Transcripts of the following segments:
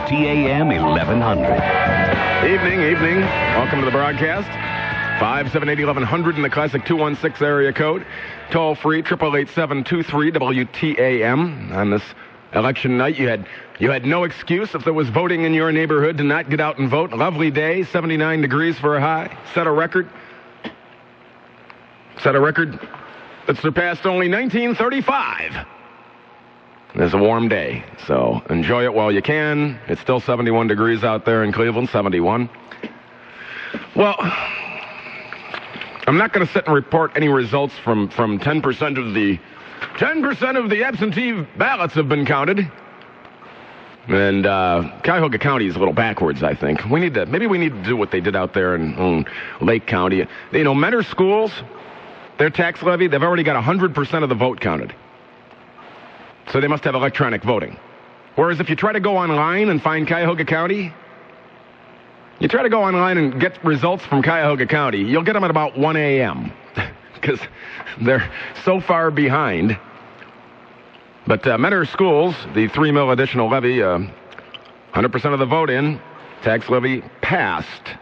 WTAM 1100. Evening. Welcome to the broadcast. 578-1100 in the classic 216 area code. Toll free 888-723 WTAM. On this election night, you had no excuse if there was voting in your neighborhood to not get out and vote. Lovely day, 79 degrees for a high. Set a record that surpassed only 1935. It's a warm day, so enjoy it while you can. It's still 71 degrees out there in Cleveland, 71. Well, I'm not going to sit and report any results from 10% of the absentee ballots have been counted. And Cuyahoga County is a little backwards, I think. Maybe we need to do what they did out there in Lake County. You know, Mentor schools, their tax levy, they've already got 100% of the vote counted. So they must have electronic voting. Whereas if you try to go online and find Cuyahoga County, you try to go online and get results from Cuyahoga County, you'll get them at about 1 a.m. because they're so far behind. But Mentor schools, the $3 million additional levy, 100% of the vote in, tax levy passed.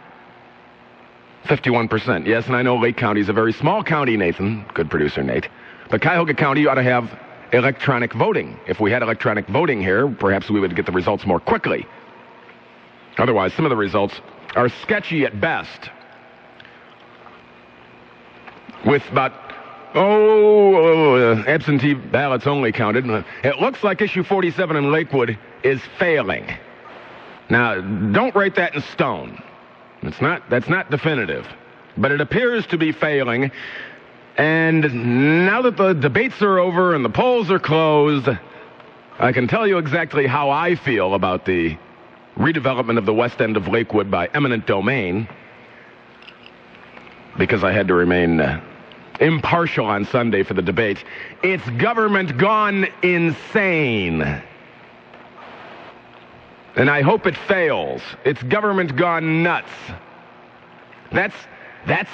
51%. Yes, and I know Lake County is a very small county, Nathan. Good producer, Nate. But Cuyahoga County ought to have electronic voting. If we had electronic voting here, perhaps we would get the results more quickly. Otherwise, some of the results are sketchy at best. With about, absentee ballots only counted. It looks like issue 47 in Lakewood is failing. Now, don't write that in stone. That's not definitive. But it appears to be failing. And now that the debates are over and the polls are closed, I can tell you exactly how I feel about the redevelopment of the west end of Lakewood by eminent domain, because I had to remain impartial on Sunday for the debate. It's government gone insane. And I hope it fails. It's government gone nuts. That's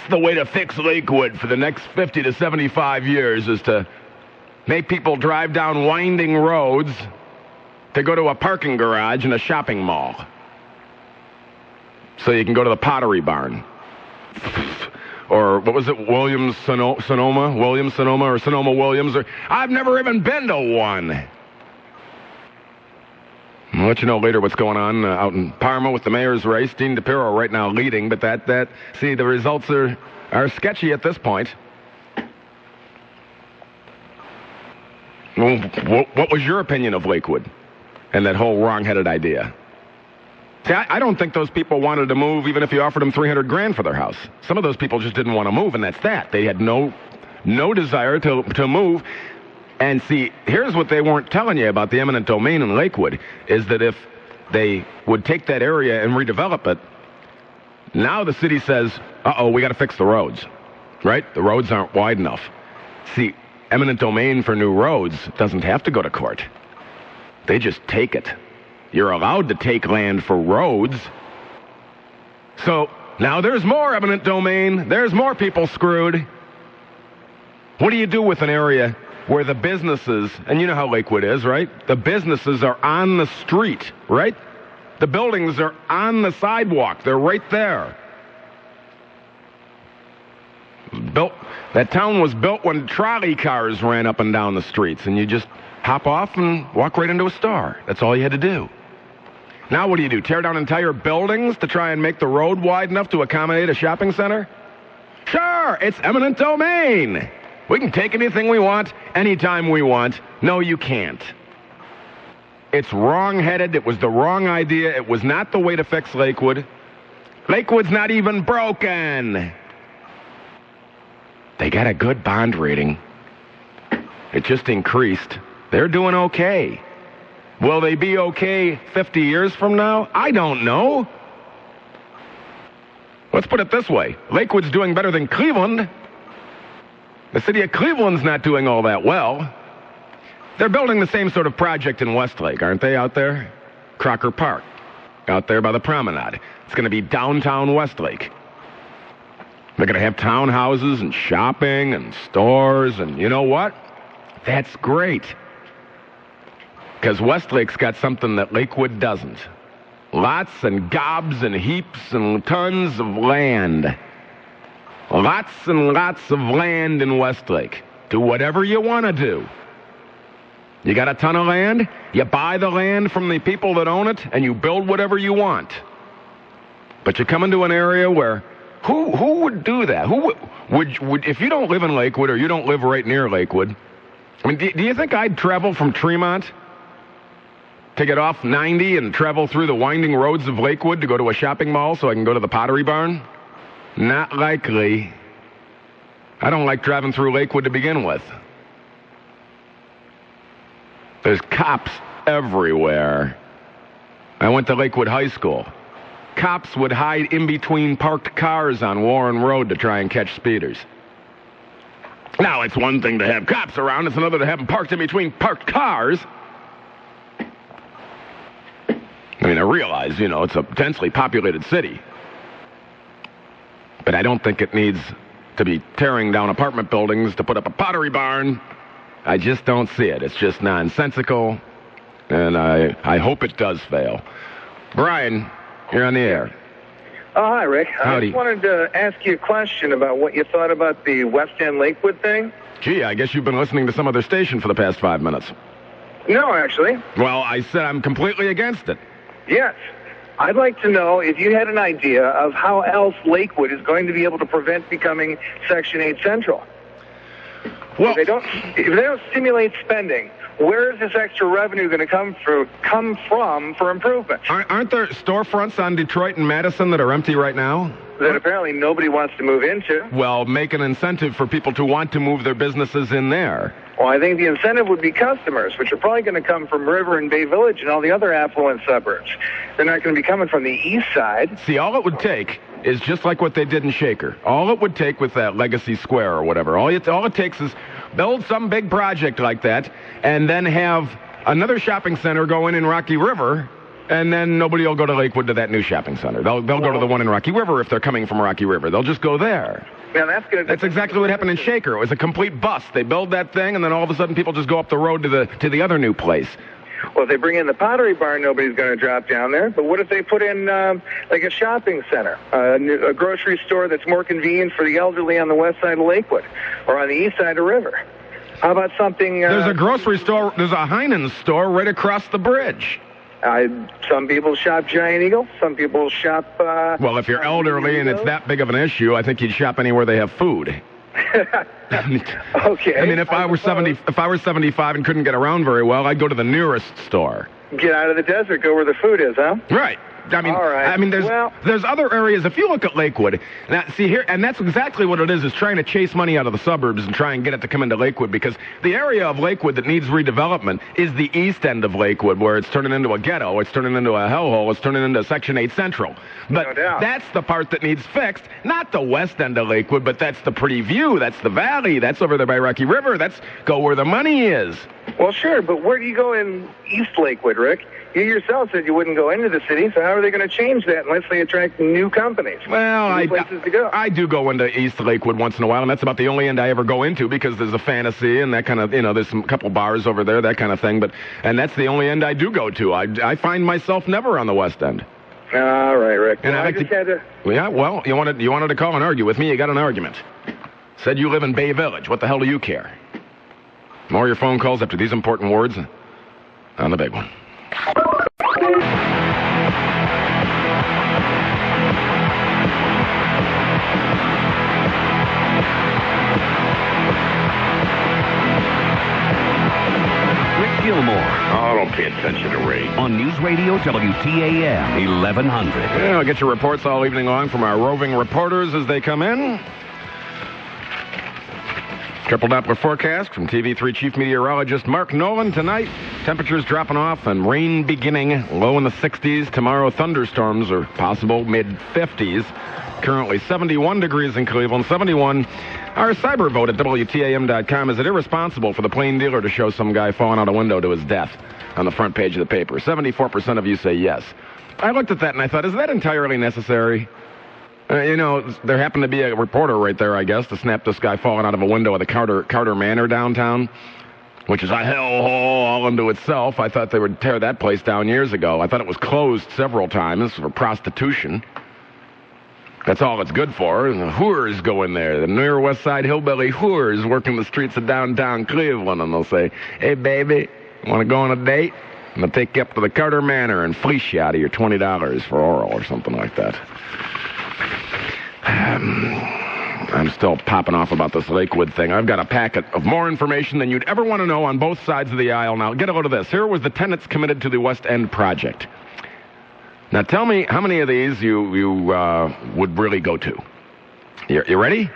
the way to fix Lakewood for the next 50 to 75 years, is to make people drive down winding roads to go to a parking garage in a shopping mall. So you can go to the Pottery Barn. Or what was it, Sonoma Williams? I've never even been to one. I'll let you know later what's going on out in Parma with the mayor's race. Dean DePiro right now leading, but the results are sketchy at this point. Well, what was your opinion of Lakewood and that whole wrong-headed idea? See, I don't think those people wanted to move even if you offered them $300,000 for their house. Some of those people just didn't want to move, and that's that. They had no desire to move. And see, here's what they weren't telling you about the eminent domain in Lakewood, is that if they would take that area and redevelop it, now the city says, we got to fix the roads, right? The roads aren't wide enough. See, eminent domain for new roads doesn't have to go to court. They just take it. You're allowed to take land for roads. So now there's more eminent domain. There's more people screwed. What do you do with an area where the businesses, and you know how Lakewood is, right? The businesses are on the street, right? The buildings are on the sidewalk. They're right there. That town was built when trolley cars ran up and down the streets, and you just hop off and walk right into a store. That's all you had to do. Now what do? Tear down entire buildings to try and make the road wide enough to accommodate a shopping center? Sure, it's eminent domain. We can take anything we want, anytime we want. No, you can't. It's wrong-headed. It was the wrong idea. It was not the way to fix Lakewood. Lakewood's not even broken. They got a good bond rating. It just increased. They're doing okay. Will they be okay 50 years from now? I don't know. Let's put it this way. Lakewood's doing better than Cleveland. The city of Cleveland's not doing all that well. They're building the same sort of project in Westlake, aren't they, out there? Crocker Park, out there by the promenade. It's going to be downtown Westlake. They're going to have townhouses and shopping and stores, and you know what? That's great. Because Westlake's got something that Lakewood doesn't. Lots and gobs and heaps and tons of land. Lots and lots of land in Westlake. Do whatever you want to do. You got a ton of land, you buy the land from the people that own it, and you build whatever you want. But you come into an area where, who would do that? Who would if you don't live in Lakewood or you don't live right near Lakewood, I mean, do you think I'd travel from Tremont to get off 90 and travel through the winding roads of Lakewood to go to a shopping mall so I can go to the Pottery Barn? Not likely. I don't like driving through Lakewood to begin with. There's cops everywhere. I went to Lakewood High School. Cops would hide in between parked cars on Warren Road to try and catch speeders. Now, it's one thing to have cops around. It's another to have them parked in between parked cars. I mean, I realize, it's a densely populated city. But I don't think it needs to be tearing down apartment buildings to put up a Pottery Barn. I just don't see it. It's just nonsensical, and I hope it does fail. Brian, you're on the air. Oh, hi, Rick. Howdy. I just wanted to ask you a question about what you thought about the West End Lakewood thing. Gee, I guess you've been listening to some other station for the past 5 minutes. No, actually. Well, I said I'm completely against it. Yes. I'd like to know if you had an idea of how else Lakewood is going to be able to prevent becoming Section 8 Central. Well, If they don't stimulate spending, where is this extra revenue going to come from for improvement? aren't there storefronts on Detroit and Madison that are empty right now? That apparently nobody wants to move into. Well, make an incentive for people to want to move their businesses in there. Well, I think the incentive would be customers, which are probably going to come from River and Bay Village and all the other affluent suburbs. They're not going to be coming from the east side. See, all it would take is just like what they did in Shaker. All it would take with that Legacy Square or whatever, all it takes is build some big project like that and then have another shopping center go in Rocky River, and then nobody will go to Lakewood to that new shopping center. They'll go to the one in Rocky River if they're coming from Rocky River. They'll just go there. Now, That's exactly what happened in Shaker. It was a complete bust. They build that thing, and then all of a sudden people just go up the road to the other new place. Well, if they bring in the Pottery Barn, nobody's going to drop down there. But what if they put in like a shopping center, a grocery store that's more convenient for the elderly on the west side of Lakewood or on the east side of River? How about something... there's a grocery store, there's a Heinen's store right across the bridge. Some people shop Giant Eagle. Some people shop... well, if you're elderly and it's that big of an issue, I think you'd shop anywhere they have food. Okay. I mean, if I were 75 and couldn't get around very well, I'd go to the nearest store. Get out of the desert, go where the food is, huh? Right. I mean, all right. I mean, there's other areas. If you look at Lakewood, now, see here, and that's exactly what it is trying to chase money out of the suburbs and try and get it to come into Lakewood, because the area of Lakewood that needs redevelopment is the east end of Lakewood, where it's turning into a ghetto, it's turning into a hellhole, it's turning into Section 8 Central. But no doubt. That's the part that needs fixed, not the west end of Lakewood, but that's the pretty view, that's the valley, that's over there by Rocky River, that's go where the money is. Well, sure, but where do you go in East Lakewood, Rick? You yourself said you wouldn't go into the city, so how are they going to change that unless they attract new companies? Well, places to go. I do go into East Lakewood once in a while, and that's about the only end I ever go into because there's a fantasy and that kind of, there's some couple bars over there, that kind of thing. And that's the only end I do go to. I find myself never on the west end. All right, Rick. And well, I just had to... Yeah, well, you wanted to call and argue with me. You got an argument. Said you live in Bay Village. What the hell do you care? More of your phone calls after these important words on the big one. Rick Gilmour. Oh, don't pay attention to Ray. On News Radio WTAM 1100. Yeah, I'll get your reports all evening long from our roving reporters as they come in. Triple Doppler forecast from TV3 Chief Meteorologist Mark Nolan. Tonight, temperatures dropping off and rain beginning, low in the 60s. Tomorrow, thunderstorms are possible, mid-50s. Currently 71 degrees in Cleveland, 71. Our cyber vote at WTAM.com. Is it irresponsible for the plain dealer to show some guy falling out a window to his death on the front page of the paper? 74% of you say yes. I looked at that and I thought, is that entirely necessary? There happened to be a reporter right there, I guess, to snap this guy falling out of a window at the Carter Manor downtown. which is a hellhole all unto itself. I thought they would tear that place down years ago. I thought it was closed several times for prostitution. That's all it's good for. And the whores go in there. The Near West Side hillbilly whores working the streets of downtown Cleveland, and they'll say, "Hey, baby, want to go on a date? I'm going to take you up to the Carter Manor and fleece you out of your $20 for oral," or something like that. I'm still popping off about this Lakewood thing. I've got a packet of more information than you'd ever want to know on both sides of the aisle. Now, get a load of this. Here was the tenants committed to the West End project. Now, tell me how many of these you would really go to. You ready?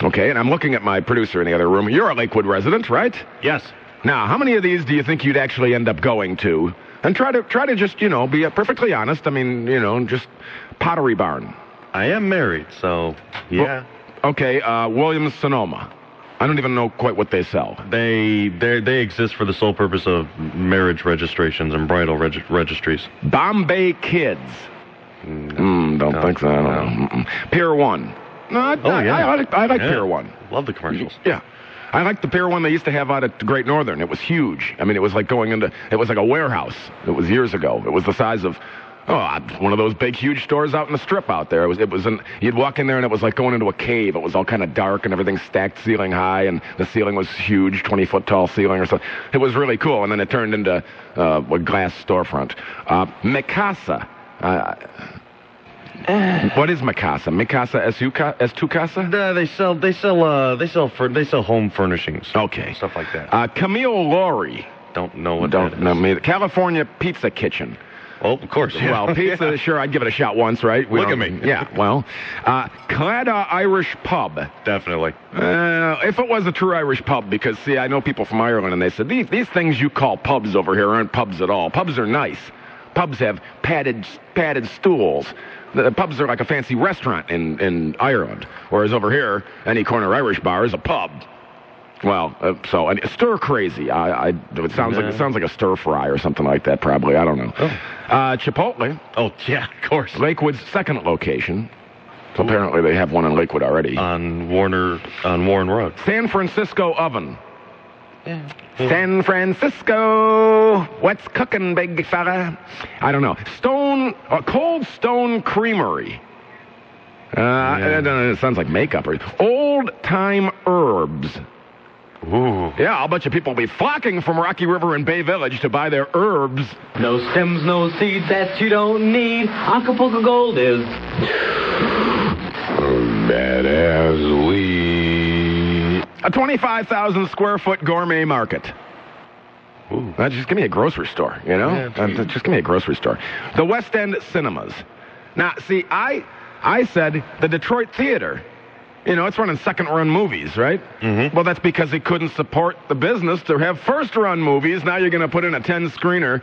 Okay, and I'm looking at my producer in the other room. You're a Lakewood resident, right? Yes. Now, how many of these do you think you'd actually end up going to? And try to just, be perfectly honest. I mean, just Pottery Barn. I am married, so, yeah. Well, okay, Williams-Sonoma. I don't even know quite what they sell. They exist for the sole purpose of marriage registrations and bridal registries. Bombay Kids. Don't think so. No. Pier 1. No, I like Pier 1. Love the commercials. Yeah. I like the Pier 1 they used to have out at the Great Northern. It was huge. I mean, it was like it was like a warehouse. It was years ago. It was the size of, one of those big, huge stores out in the strip out there. You'd walk in there and it was like going into a cave. It was all kind of dark and everything stacked ceiling high, and the ceiling was huge, 20-foot tall ceiling or something. It was really cool, and then it turned into a glass storefront. Mikasa. What is Mikasa? Mikasa S2 Casa? They sell home furnishings. Okay. Stuff like that. Camille Laurie. Don't know what that is. Know me. California Pizza Kitchen. Oh, of course. Yeah. Well, pizza, sure, I'd give it a shot once, right? Look at me. Yeah, well. Clada Irish Pub. Definitely. If it was a true Irish pub, because, see, I know people from Ireland, and they said, these things you call pubs over here aren't pubs at all. Pubs are nice. Pubs have padded stools. The pubs are like a fancy restaurant in Ireland, whereas over here, any corner Irish bar is a pub. Well, and stir crazy. It sounds like a stir fry or something like that. Probably, I don't know. Oh. Chipotle. Oh yeah, of course. Lakewood's second location. So apparently they have one in Lakewood already. On Warren Road. San Francisco Oven. Yeah. San Francisco, what's cooking, big fella? I don't know. Cold Stone Creamery. It sounds like makeup. Old Time Herbs. Ooh. Yeah, I'll bet you people will be flocking from Rocky River and Bay Village to buy their herbs. No stems, no seeds that you don't need. Acapulco Gold is Bad as we. A 25,000 square foot gourmet market. Ooh. Just give me a grocery store, Yeah, just give me a grocery store. The West End Cinemas. Now, see, I said the Detroit Theater. It's running second-run movies, right? Mm-hmm. Well, that's because it couldn't support the business to have first-run movies. Now you're going to put in a 10-screener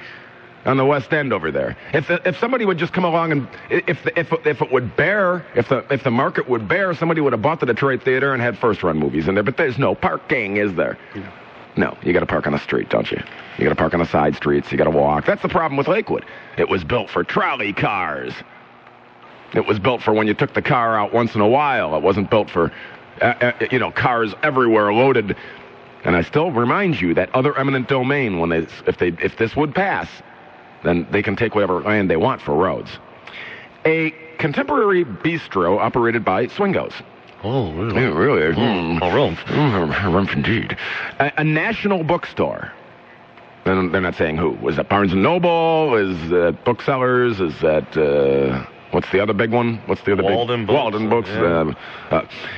on the West End over there. If somebody would just come along and if it would bear, if the market would bear, somebody would have bought the Detroit Theater and had first-run movies in there. But there's no parking, is there? Yeah. No, you got to park on the street, don't you? You got to park on the side streets. You got to walk. That's the problem with Lakewood. It was built for trolley cars. It was built for when you took the car out once in a while. It wasn't built for, cars everywhere loaded. And I still remind you that other eminent domain, if this would pass, then they can take whatever land they want for roads. A contemporary bistro operated by Swingos. Oh, really? Yeah, really. Rumph Indeed. A national bookstore. And they're not saying who. Was that Barnes & Noble? Is that Booksellers? Is that... what's the other big one? What's the other Walden big... Books. Walden Books. Yeah.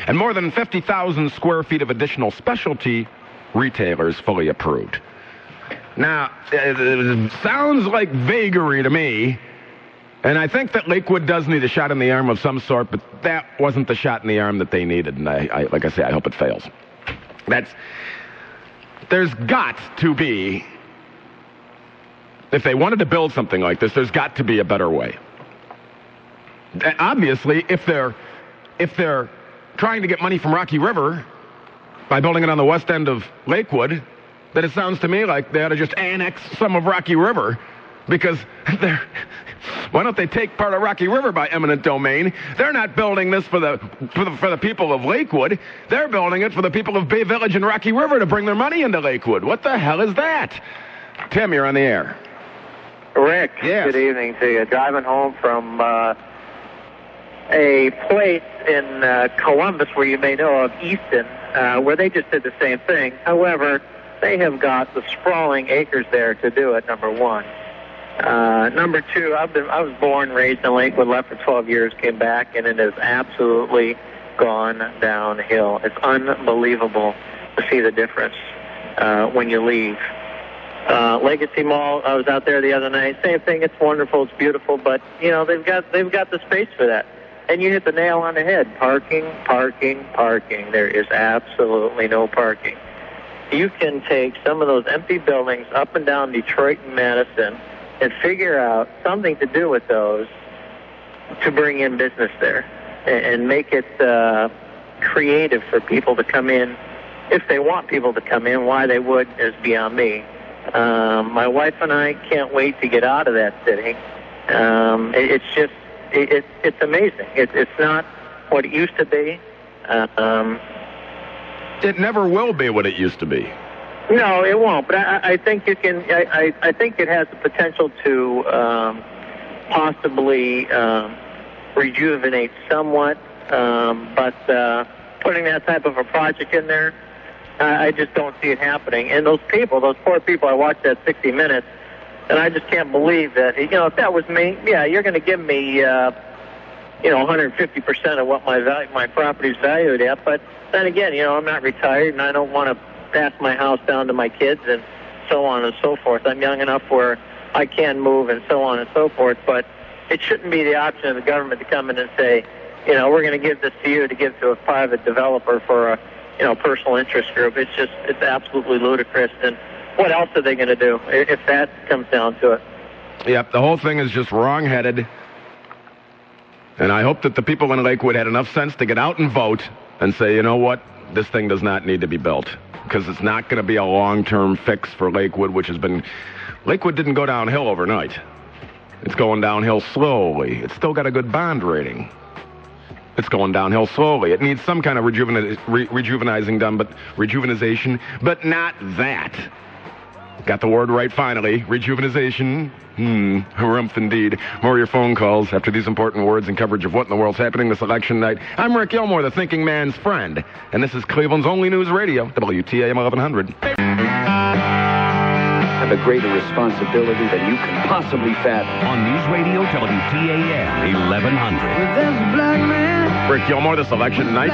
And more than 50,000 square feet of additional specialty retailers fully approved. Now, it sounds like vagary to me, and I think that Lakewood does need a shot in the arm of some sort, but that wasn't the shot in the arm that they needed, and I like I say, I hope it fails. There's got to be, if they wanted to build something like this, there's got to be a better way. Obviously, if they're trying to get money from Rocky River by building it on the west end of Lakewood, then it sounds to me like they ought to just annex some of Rocky River, because Why don't they take part of Rocky River by eminent domain? They're not building this for the people of Lakewood. They're building it for the people of Bay Village and Rocky River to bring their money into Lakewood. What the hell is that? Tim, you're on the air. Rick, yes. Good evening to you. Driving home from a place in Columbus where you may know of, Easton, where they just did the same thing. However, they have got the sprawling acres there to do it, number one. Number two, I was born, raised in Lakewood, left for 12 years, came back, and it has absolutely gone downhill. It's unbelievable to see the difference when you leave. Legacy Mall, I was out there the other night. Same thing. It's wonderful. It's beautiful. But you know they've got the space for that. And you hit the nail on the head. Parking, parking, parking. There is absolutely no parking. You can take some of those empty buildings up and down Detroit and Madison and figure out something to do with those to bring in business there and make it creative for people to come in. If they want people to come in, why they would is beyond me. My wife and I can't wait to get out of that city. It's amazing. It's not what it used to be. It never will be what it used to be. No, it won't. But I think you can. I think it has the potential to possibly rejuvenate somewhat. But putting that type of a project in there, I just don't see it happening. And those people, those poor people, I watched that 60 Minutes, and I just can't believe that. You know, if that was me, yeah, you're going to give me, 150% of what my property's valued at. But then again, I'm not retired, and I don't want to pass my house down to my kids and so on and so forth. I'm young enough where I can move and so on and so forth. But it shouldn't be the option of the government to come in and say, we're going to give this to you to give to a private developer for a personal interest group. It's absolutely ludicrous. And what else are they going to do if that comes down to it? Yep, the whole thing is just wrong-headed. And I hope that the people in Lakewood had enough sense to get out and vote and say, you know what, this thing does not need to be built. Because it's not going to be a long-term fix for Lakewood, Lakewood didn't go downhill overnight. It's going downhill slowly. It's still got a good bond rating. It's going downhill slowly. It needs some kind of rejuvenization, but not that. Got the word right finally. Rejuvenization. Harumph indeed. More of your phone calls after these important words and coverage of what in the world's happening this election night. I'm Rick Gilmour, the thinking man's friend, and this is Cleveland's only news radio, WTAM 1100. Have a greater responsibility than you can possibly fathom. On News Radio WTAM 1100. Rick Gilmour, this election night.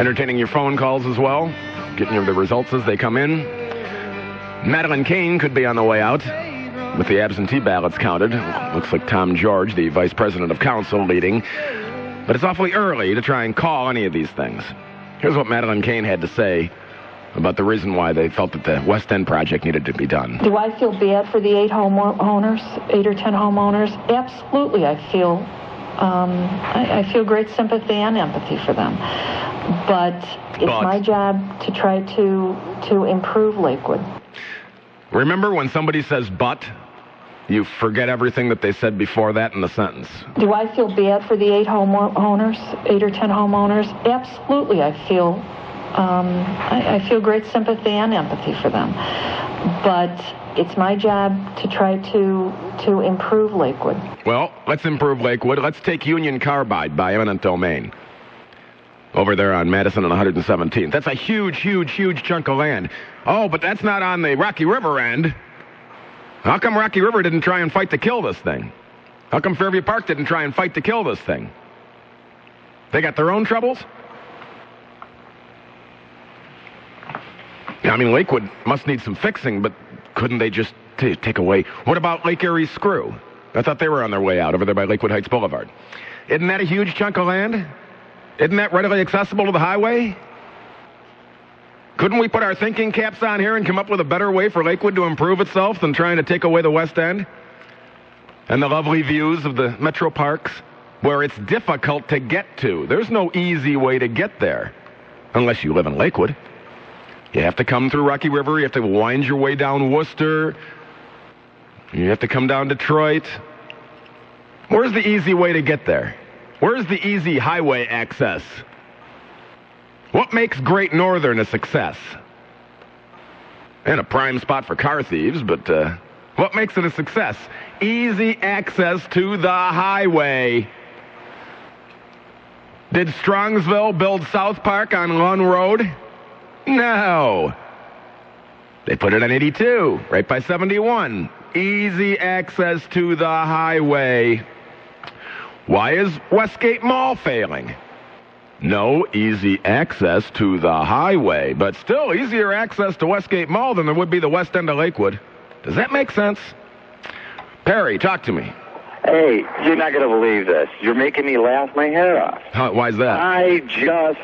Entertaining your phone calls as well. Getting you the results as they come in. Madeleine Kane could be on the way out with the absentee ballots counted. Looks like Tom George, the vice president of council, leading. But it's awfully early to try and call any of these things. Here's what Madeleine Kane had to say about the reason why they felt that the West End project needed to be done. Do I feel bad for the 8 or 10 homeowners? Absolutely, I feel great sympathy and empathy for them. But it's my job to try to improve Lakewood. Remember when somebody says but, you forget everything that they said before that in the sentence. Do I feel bad for the 8 or 10 homeowners? Absolutely, I feel great sympathy and empathy for them. But it's my job to try to improve Lakewood. Well, let's improve Lakewood. Let's take Union Carbide by eminent domain. Over there on Madison and 117th. That's a huge, huge, huge chunk of land. Oh, but that's not on the Rocky River end. How come Rocky River didn't try and fight to kill this thing? How come Fairview Park didn't try and fight to kill this thing? They got their own troubles? I mean, Lakewood must need some fixing, but couldn't they just take away? What about Lake Erie's Screw? I thought they were on their way out over there by Lakewood Heights Boulevard. Isn't that a huge chunk of land? Isn't that readily accessible to the highway? Couldn't we put our thinking caps on here and come up with a better way for Lakewood to improve itself than trying to take away the West End? And the lovely views of the metro parks where it's difficult to get to. There's no easy way to get there unless you live in Lakewood. You have to come through Rocky River. You have to wind your way down Worcester. You have to come down Detroit. Where's the easy way to get there? Where's the easy highway access? What makes Great Northern a success? And a prime spot for car thieves, but what makes it a success? Easy access to the highway. Did Strongsville build South Park on Lund Road? No. They put it on 82, right by 71. Easy access to the highway. Why is Westgate Mall failing? No easy access to the highway, but still easier access to Westgate Mall than there would be the west end of Lakewood. Does that make sense? Perry, talk to me. Hey, you're not going to believe this. You're making me laugh my head off. Why is that? I just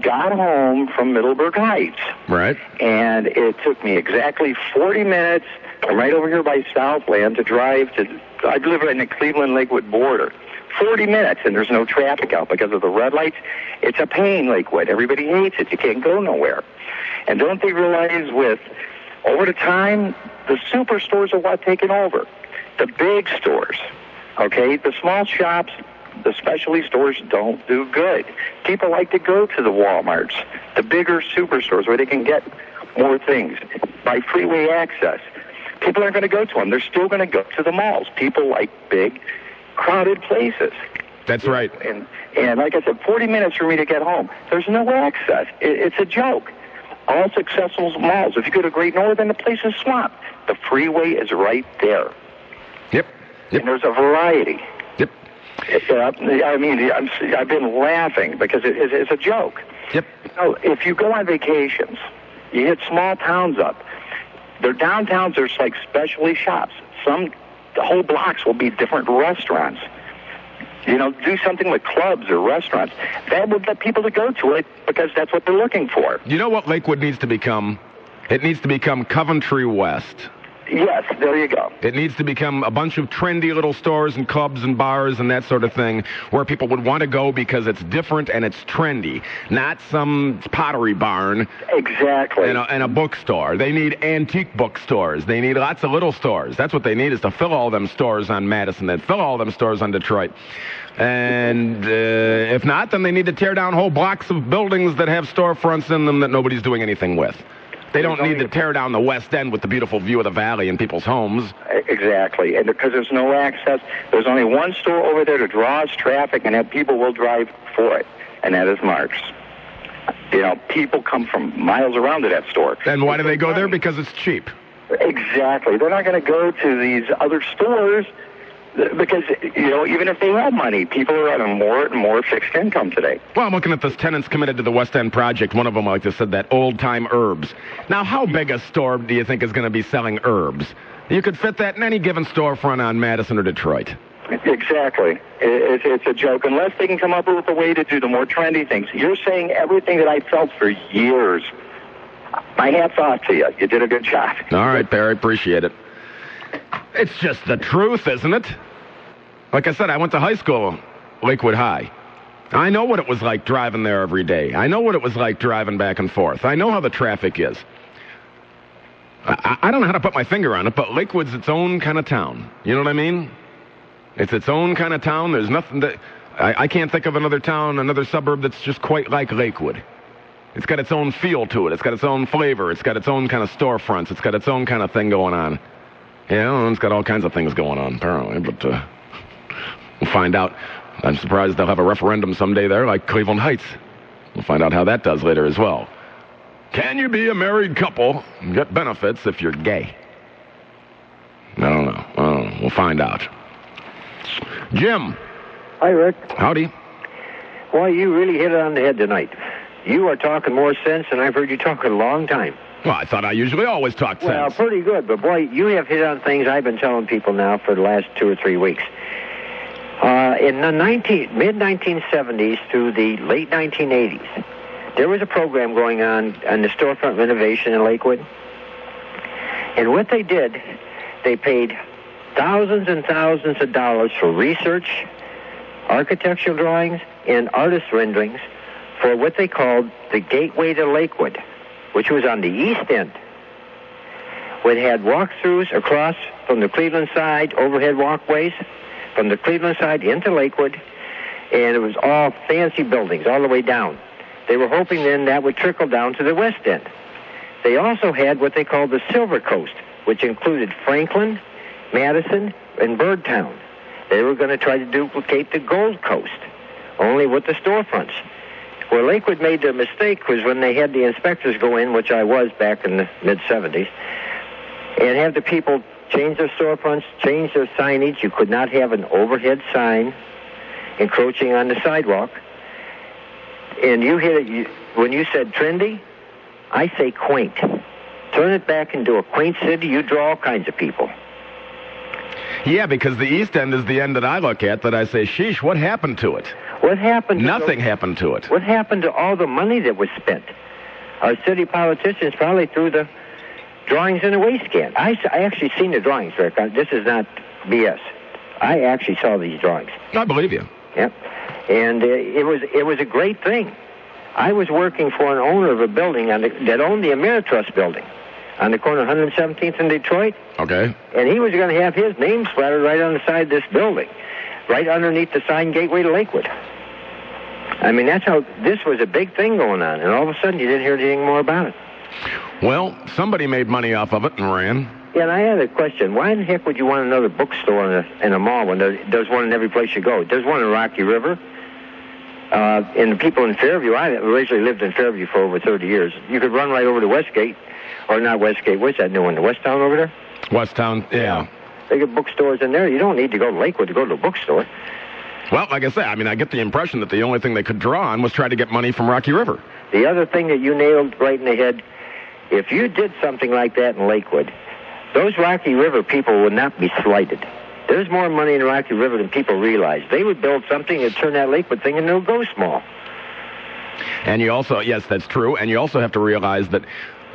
got home from Middleburg Heights. Right. And it took me exactly 40 minutes from right over here by Southland to drive to, I live in the Cleveland-Lakewood border. 40 minutes, and there's no traffic out because of the red lights. It's a pain, Lakewood. Everybody hates it. You can't go nowhere. And don't they realize over the time, the superstores are what taking over. The big stores, okay? The small shops, the specialty stores don't do good. People like to go to the Walmarts, the bigger superstores where they can get more things by freeway access. People aren't going to go to them. They're still going to go to the malls. People like big, crowded places. That's right. And like I said, 40 minutes for me to get home. There's no access. It's a joke. All successful malls. If you go to Great Northern, the place is swamped. The freeway is right there. Yep. And there's a variety. Yep. I mean, I've been laughing because it's a joke. Yep. So if you go on vacations, you hit small towns up. Their downtowns, there's like specialty shops. The whole blocks will be different restaurants. You know, do something with clubs or restaurants. That will get people to go to it because that's what they're looking for. You know what Lakewood needs to become? It needs to become Coventry West. Yes, there you go. It needs to become a bunch of trendy little stores and clubs and bars and that sort of thing where people would want to go because it's different and it's trendy, not some pottery barn. Exactly. And a bookstore. They need antique bookstores. They need lots of little stores. That's what they need, is to fill all them stores on Madison and fill all them stores on Detroit. And if not, then they need to tear down whole blocks of buildings that have storefronts in them that nobody's doing anything with. They don't need to tear down the West End with the beautiful view of the valley and people's homes. Exactly. And because there's no access, there's only one store over there that draws traffic and that people will drive for it, and that is Mark's. You know, people come from miles around to that store. And why do they go there? Because it's cheap. Exactly. They're not going to go to these other stores because, you know, even if they had money, people are on more and more fixed income today. Well, I'm looking at those tenants committed to the West End project. One of them, like I said, that old-time herbs. Now, how big a store do you think is going to be selling herbs? You could fit that in any given storefront on Madison or Detroit. Exactly. It's a joke. Unless they can come up with a way to do the more trendy things. You're saying everything that I felt for years. My hat's off to you. You did a good job. All right, Barry. Appreciate it. It's just the truth, isn't it? Like I said, I went to high school, Lakewood High. I know what it was like driving there every day. I know what it was like driving back and forth. I know how the traffic is. I don't know how to put my finger on it, but Lakewood's its own kind of town. You know what I mean? It's its own kind of town. There's nothing that... I can't think of another town, another suburb that's just quite like Lakewood. It's got its own feel to it. It's got its own flavor. It's got its own kind of storefronts. It's got its own kind of thing going on. Yeah, it's got all kinds of things going on, apparently, but we'll find out. I'm surprised they'll have a referendum someday there, like Cleveland Heights. We'll find out how that does later as well. Can you be a married couple and get benefits if you're gay? I don't know. We'll find out. Jim. Hi, Rick. Howdy. Well, you really hit it on the head tonight. You are talking more sense than I've heard you talk in a long time. Well, I thought I usually always talk sense. Well, pretty good, but boy, you have hit on things I've been telling people now for the last 2 or 3 weeks. In the mid-1970s through the late 1980s, there was a program going on the storefront renovation in Lakewood. And what they did, they paid thousands and thousands of dollars for research, architectural drawings, and artist renderings for what they called the Gateway to Lakewood, which was on the east end. It had walkthroughs across from the Cleveland side, overhead walkways. from the Cleveland side into Lakewood, and it was all fancy buildings all the way down. They were hoping then that would trickle down to the west end. They also had what they called the Silver Coast, which included Franklin, Madison, and Birdtown. They were going to try to duplicate the Gold Coast, only with the storefronts. Where Lakewood made their mistake was when they had the inspectors go in, which I was back in the mid-'70s, and have the people change their storefronts, change their signage. You could not have an overhead sign encroaching on the sidewalk. And you hit it, when you said trendy, I say quaint. Turn it back into a quaint city, you draw all kinds of people. Yeah, because the East End is the end that I look at that I say, sheesh, what happened to it? What happened? Nothing happened to it. What happened to all the money that was spent? Our city politicians probably threw the drawings in a waste can. I actually seen the drawings, Rick. This is not BS. I actually saw these drawings. I believe you. Yep. And it was a great thing. I was working for an owner of a building that owned the Ameritrust building on the corner of 117th in Detroit. Okay. And he was going to have his name splattered right on the side of this building, right underneath the sign gateway to Lakewood. I mean, that's how this was a big thing going on, and all of a sudden you didn't hear anything more about it. Well, somebody made money off of it and ran. Yeah, and I had a question. Why in the heck would you want another bookstore in a mall when there's one in every place you go? There's one in Rocky River. And the people in Fairview, I originally lived in Fairview for over 30 years. You could run right over to Westgate, or not Westgate, what's that new one, the Westtown over there? Westtown, yeah. They got bookstores in there. You don't need to go to Lakewood to go to a bookstore. Well, like I say, I mean, I get the impression that the only thing they could draw on was try to get money from Rocky River. The other thing that you nailed right in the head, if you did something like that in Lakewood, those Rocky River people would not be slighted. There's more money in Rocky River than people realize. They would build something and turn that Lakewood thing into a go small. And you also, yes, that's true, and you also have to realize that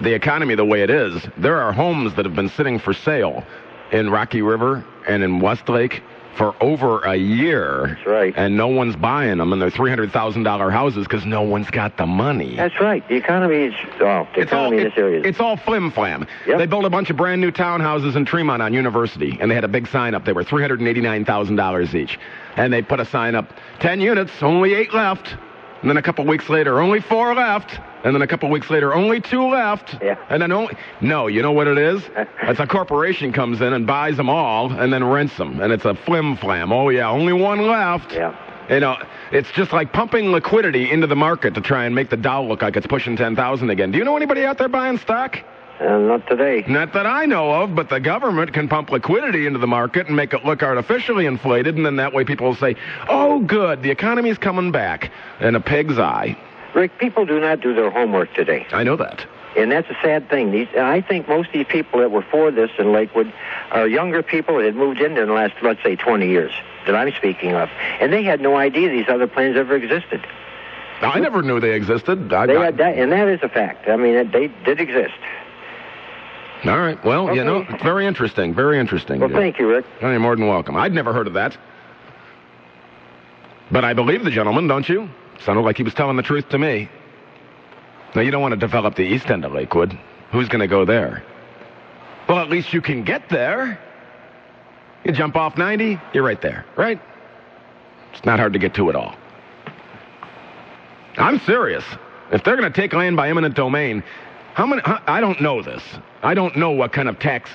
the economy the way it is, there are homes that have been sitting for sale in Rocky River and in Westlake for over a year. That's right. And no one's buying them, and they're $300,000 houses because no one's got the money. That's right. The economy is, in this area. It's all flim-flam. Yep. They built a bunch of brand-new townhouses in Tremont on University, and they had a big sign up. They were $389,000 each. And they put a sign up, 10 units, only 8 left. And then a couple weeks later, only 4 left. And then a couple weeks later, only 2 left. Yeah. And then no, you know what it is? It's a corporation comes in and buys them all and then rents them. And it's a flim-flam. Oh, yeah, only 1 left. Yeah. You know, it's just like pumping liquidity into the market to try and make the Dow look like it's pushing 10,000 again. Do you know anybody out there buying stock? Not today. Not that I know of, but the government can pump liquidity into the market and make it look artificially inflated, and then that way people will say, oh, good, the economy's coming back, in a pig's eye. Rick, people do not do their homework today. I know that. And that's a sad thing. I think most of the people that were for this in Lakewood are younger people that had moved in there in the last, let's say, 20 years that I'm speaking of. And they had no idea these other plans ever existed. I never knew they existed. And that is a fact. I mean, they did exist. All right. Well, okay. You know, it's very interesting. Very interesting. Well, thank you, Rick. You're more than welcome. I'd never heard of that. But I believe the gentleman, don't you? Sounded like he was telling the truth to me. Now, you don't want to develop the east end of Lakewood. Who's going to go there? Well, at least you can get there. You jump off 90, you're right there, right? It's not hard to get to it all. I'm serious. If they're going to take land by eminent domain, I don't know this. I don't know what kind of tax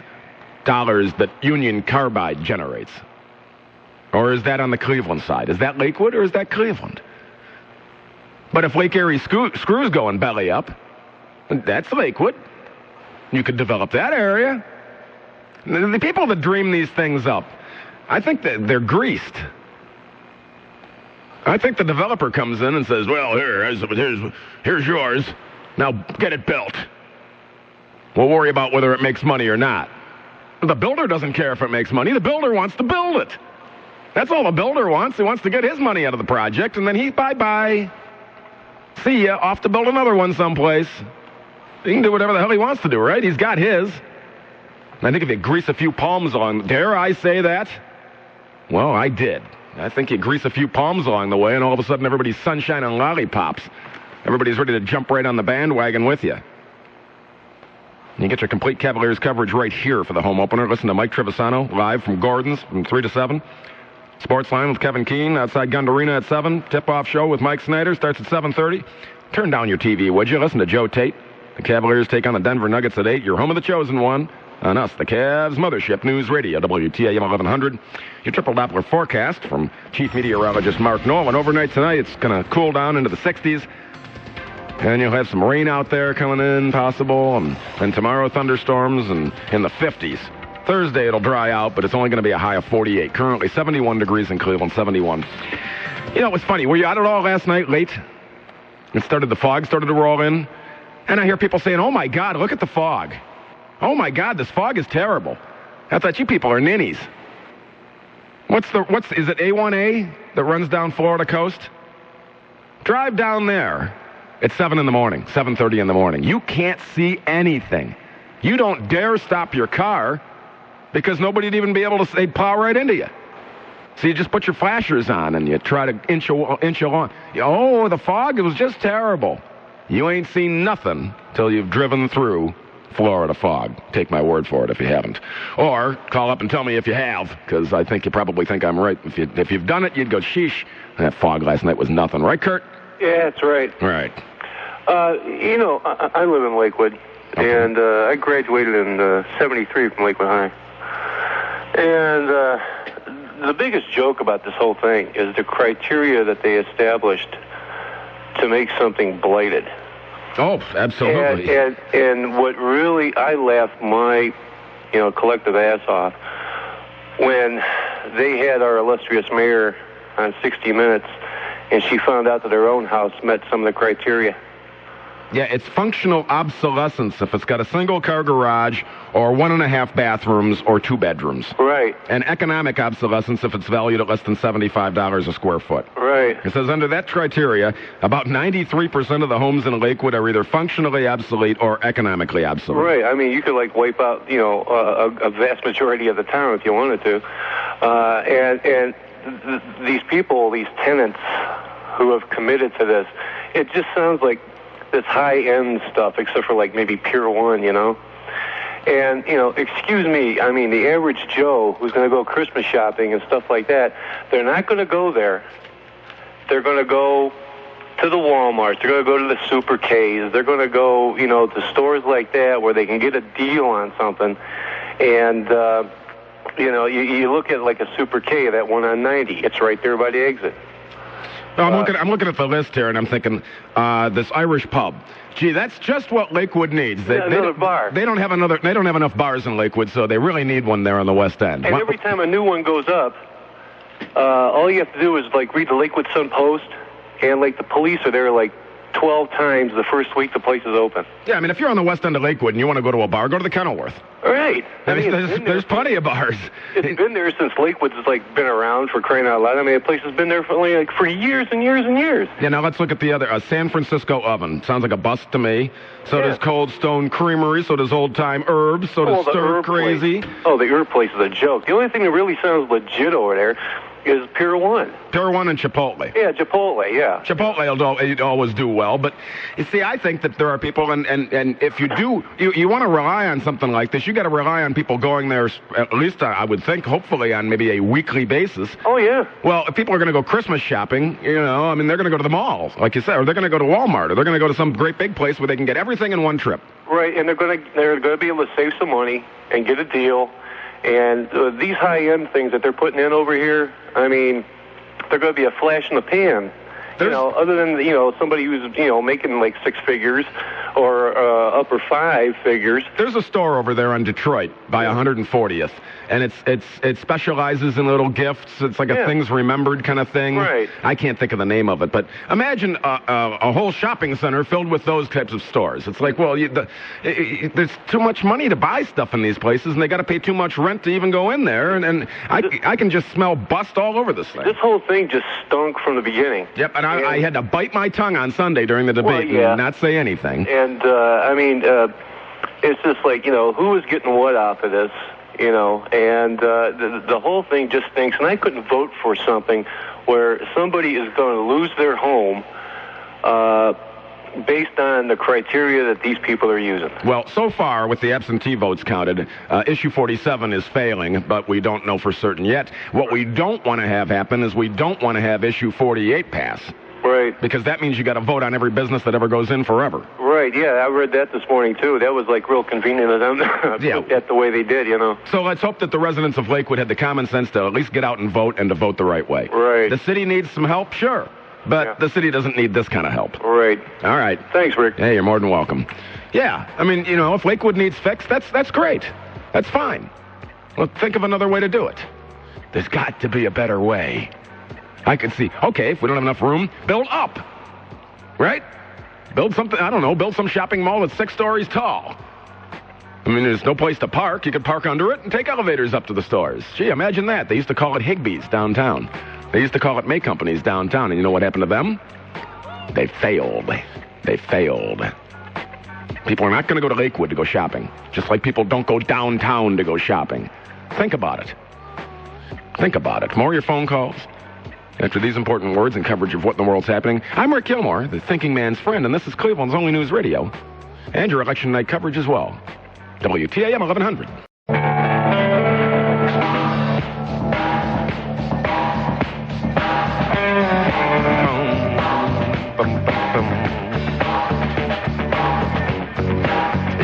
dollars that Union Carbide generates. Or is that on the Cleveland side? Is that Lakewood or is that Cleveland? But if Lake Erie screws going belly up, that's Lakewood. You could develop that area. The people that dream these things up, I think that they're greased. I think the developer comes in and says, well, here's yours. Now get it built. We'll worry about whether it makes money or not. The builder doesn't care if it makes money. The builder wants to build it. That's all the builder wants. He wants to get his money out of the project, and then bye-bye. See ya, off to build another one someplace. He can do whatever the hell he wants to do, right? He's got his. I think if you grease a few palms along, dare I say that? Well, I did. I think you grease a few palms along the way, and all of a sudden everybody's sunshine and lollipops. Everybody's ready to jump right on the bandwagon with you. You get your complete Cavaliers coverage right here for the home opener. Listen to Mike Trevisano live from Gordon's from 3 to 7. Sportsline with Kevin Keene outside Gund Arena at 7. Tip-off show with Mike Snyder starts at 7:30. Turn down your TV, would you? Listen to Joe Tate. The Cavaliers take on the Denver Nuggets at 8. Your home of the chosen one. On us, the Cavs Mothership News Radio, WTAM 1100. Your triple Doppler forecast from Chief Meteorologist Mark Nolan. Overnight tonight, it's going to cool down into the 60s. And you'll have some rain out there coming in, possible. And tomorrow, thunderstorms and in the 50s. Thursday, it'll dry out, but it's only going to be a high of 48. Currently, 71 degrees in Cleveland, 71. You know, it was funny. Were you out at all last night late? The fog started to roll in. And I hear people saying, oh, my God, look at the fog. Oh, my God, this fog is terrible. I thought you people are ninnies. Is it A1A that runs down Florida coast? Drive down there at 7 in the morning, 7:30 in the morning. You can't see anything. You don't dare stop your car because nobody'd even be able to say plow right into you. So you just put your flashers on and you try to inch along. Oh, the fog, it was just terrible. You ain't seen nothing till you've driven through Florida fog. Take my word for it if you haven't. Or call up and tell me if you have, because I think you probably think I'm right. If you've done it, you'd go, sheesh, that fog last night was nothing. Right, Kurt? Yeah, that's right. Right. You know, I live in Lakewood, okay. And I graduated in 73 from Lakewood High. And the biggest joke about this whole thing is the criteria that they established to make something blighted. Oh, absolutely. And what really, I laughed my, collective ass off when they had our illustrious mayor on 60 Minutes, and she found out that her own house met some of the criteria. Yeah, it's functional obsolescence if it's got a single-car garage or 1.5 bathrooms or 2 bedrooms. Right. And economic obsolescence if it's valued at less than $75 a square foot. Right. It says under that criteria, about 93% of the homes in Lakewood are either functionally obsolete or economically obsolete. Right. I mean, you could, wipe out, a vast majority of the town if you wanted to. And these people, these tenants who have committed to this, it just sounds like this high-end stuff, except for maybe Pier 1, And, excuse me, I mean, the average Joe who's going to go Christmas shopping and stuff like that, they're not going to go there. They're going to go to the Walmarts. They're going to go to the Super K's. They're going to go, to stores like that where they can get a deal on something. And, you look at a Super K, that one on 90. It's right there by the exit. No, I'm looking at the list here, and I'm thinking, this Irish pub. Gee, that's just what Lakewood needs. Another bar. They don't have enough bars in Lakewood, so they really need one there on the West End. And every time a new one goes up, all you have to do is read the Lakewood Sun-Post, and the police are there 12 times the first week the place is open. Yeah, I mean, if you're on the West End of Lakewood and you want to go to a bar, go to the Kenilworth. Right. There's plenty of bars. It's been there since Lakewood's been around, for crying out loud. I mean, the place has been there for for years and years and years. Yeah, now let's look at the other. San Francisco Oven. Sounds like a bust to me. So does Cold Stone Creamery. So does Old Time Herbs. So does Stir Crazy. Oh, the herb place is a joke. The only thing that really sounds legit over there is Pier 1. Pier 1 and Chipotle. Yeah, Chipotle, yeah. Chipotle will always do well, but you see, I think that there are people, and if you do, you want to rely on something like this, you got to rely on people going there, at least I would think, hopefully on maybe a weekly basis. Oh, yeah. Well, if people are going to go Christmas shopping, they're going to go to the mall, like you said, or they're going to go to Walmart, or they're going to go to some great big place where they can get everything in one trip. Right, and they're going to be able to save some money and get a deal. And these high-end things that they're putting in over here, I mean, they're going to be a flash in the pan. Other than, somebody who's, making 6 figures or upper 5 figures. There's a store over there on Detroit by 140th, and it specializes in little gifts. It's like a things remembered kind of thing. Right. I can't think of the name of it, but imagine a whole shopping center filled with those types of stores. It's like, well, there's too much money to buy stuff in these places, and they got to pay too much rent to even go in there, and I can just smell bust all over this thing. This whole thing just stunk from the beginning. Yep, and I had to bite my tongue on Sunday during the debate and not say anything. And, it's just who is getting what out of this, and the whole thing just stinks. And I couldn't vote for something where somebody is going to lose their home, based on the criteria that these people are using? Well, so far, with the absentee votes counted, issue 47 is failing, but we don't know for certain yet. What we don't want to have happen is we don't want to have issue 48 pass. Right. Because that means you got to vote on every business that ever goes in forever. Right, yeah, I read that this morning, too. That was, like, real convenient of them to get the way they did, you know. So let's hope that the residents of Lakewood had the common sense to at least get out and vote and to vote the right way. Right. The city needs some help, sure. But the city doesn't need this kind of help. Right. All right. Thanks, Rick. Hey, you're more than welcome. Yeah, I mean, you know, if Lakewood needs fixed, that's great. That's fine. Well, think of another way to do it. There's got to be a better way. I could see, okay, if we don't have enough room, build up. Right? Build something, I don't know, build some shopping mall that's 6 stories tall. I mean, there's no place to park. You could park under it and take elevators up to the stores. Gee, imagine that. They used to call it Higbee's downtown. They used to call it May Companies downtown, and you know what happened to them? They failed. They failed. People are not going to go to Lakewood to go shopping, just like people don't go downtown to go shopping. Think about it. Think about it. More of your phone calls. After these important words and coverage of what in the world's happening, I'm Rick Gilmour, the thinking man's friend, and this is Cleveland's only news radio, and your election night coverage as well. WTAM 1100.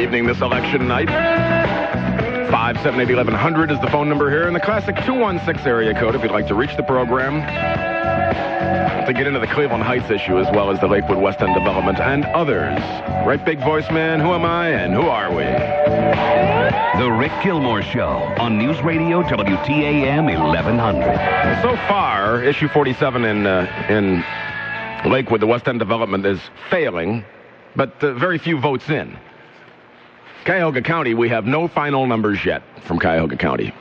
Evening this election night. 578-1100 is the phone number here, and the classic 216 area code if you'd like to reach the program to get into the Cleveland Heights issue as well as the Lakewood West End development and others. Right, big voice man, who am I and who are we? The Rick Gilmour Show on News Radio WTAM 1100. So far, issue 47 in Lakewood, the West End development, is failing, but very few votes in. Cuyahoga County, we have no final numbers yet from Cuyahoga County.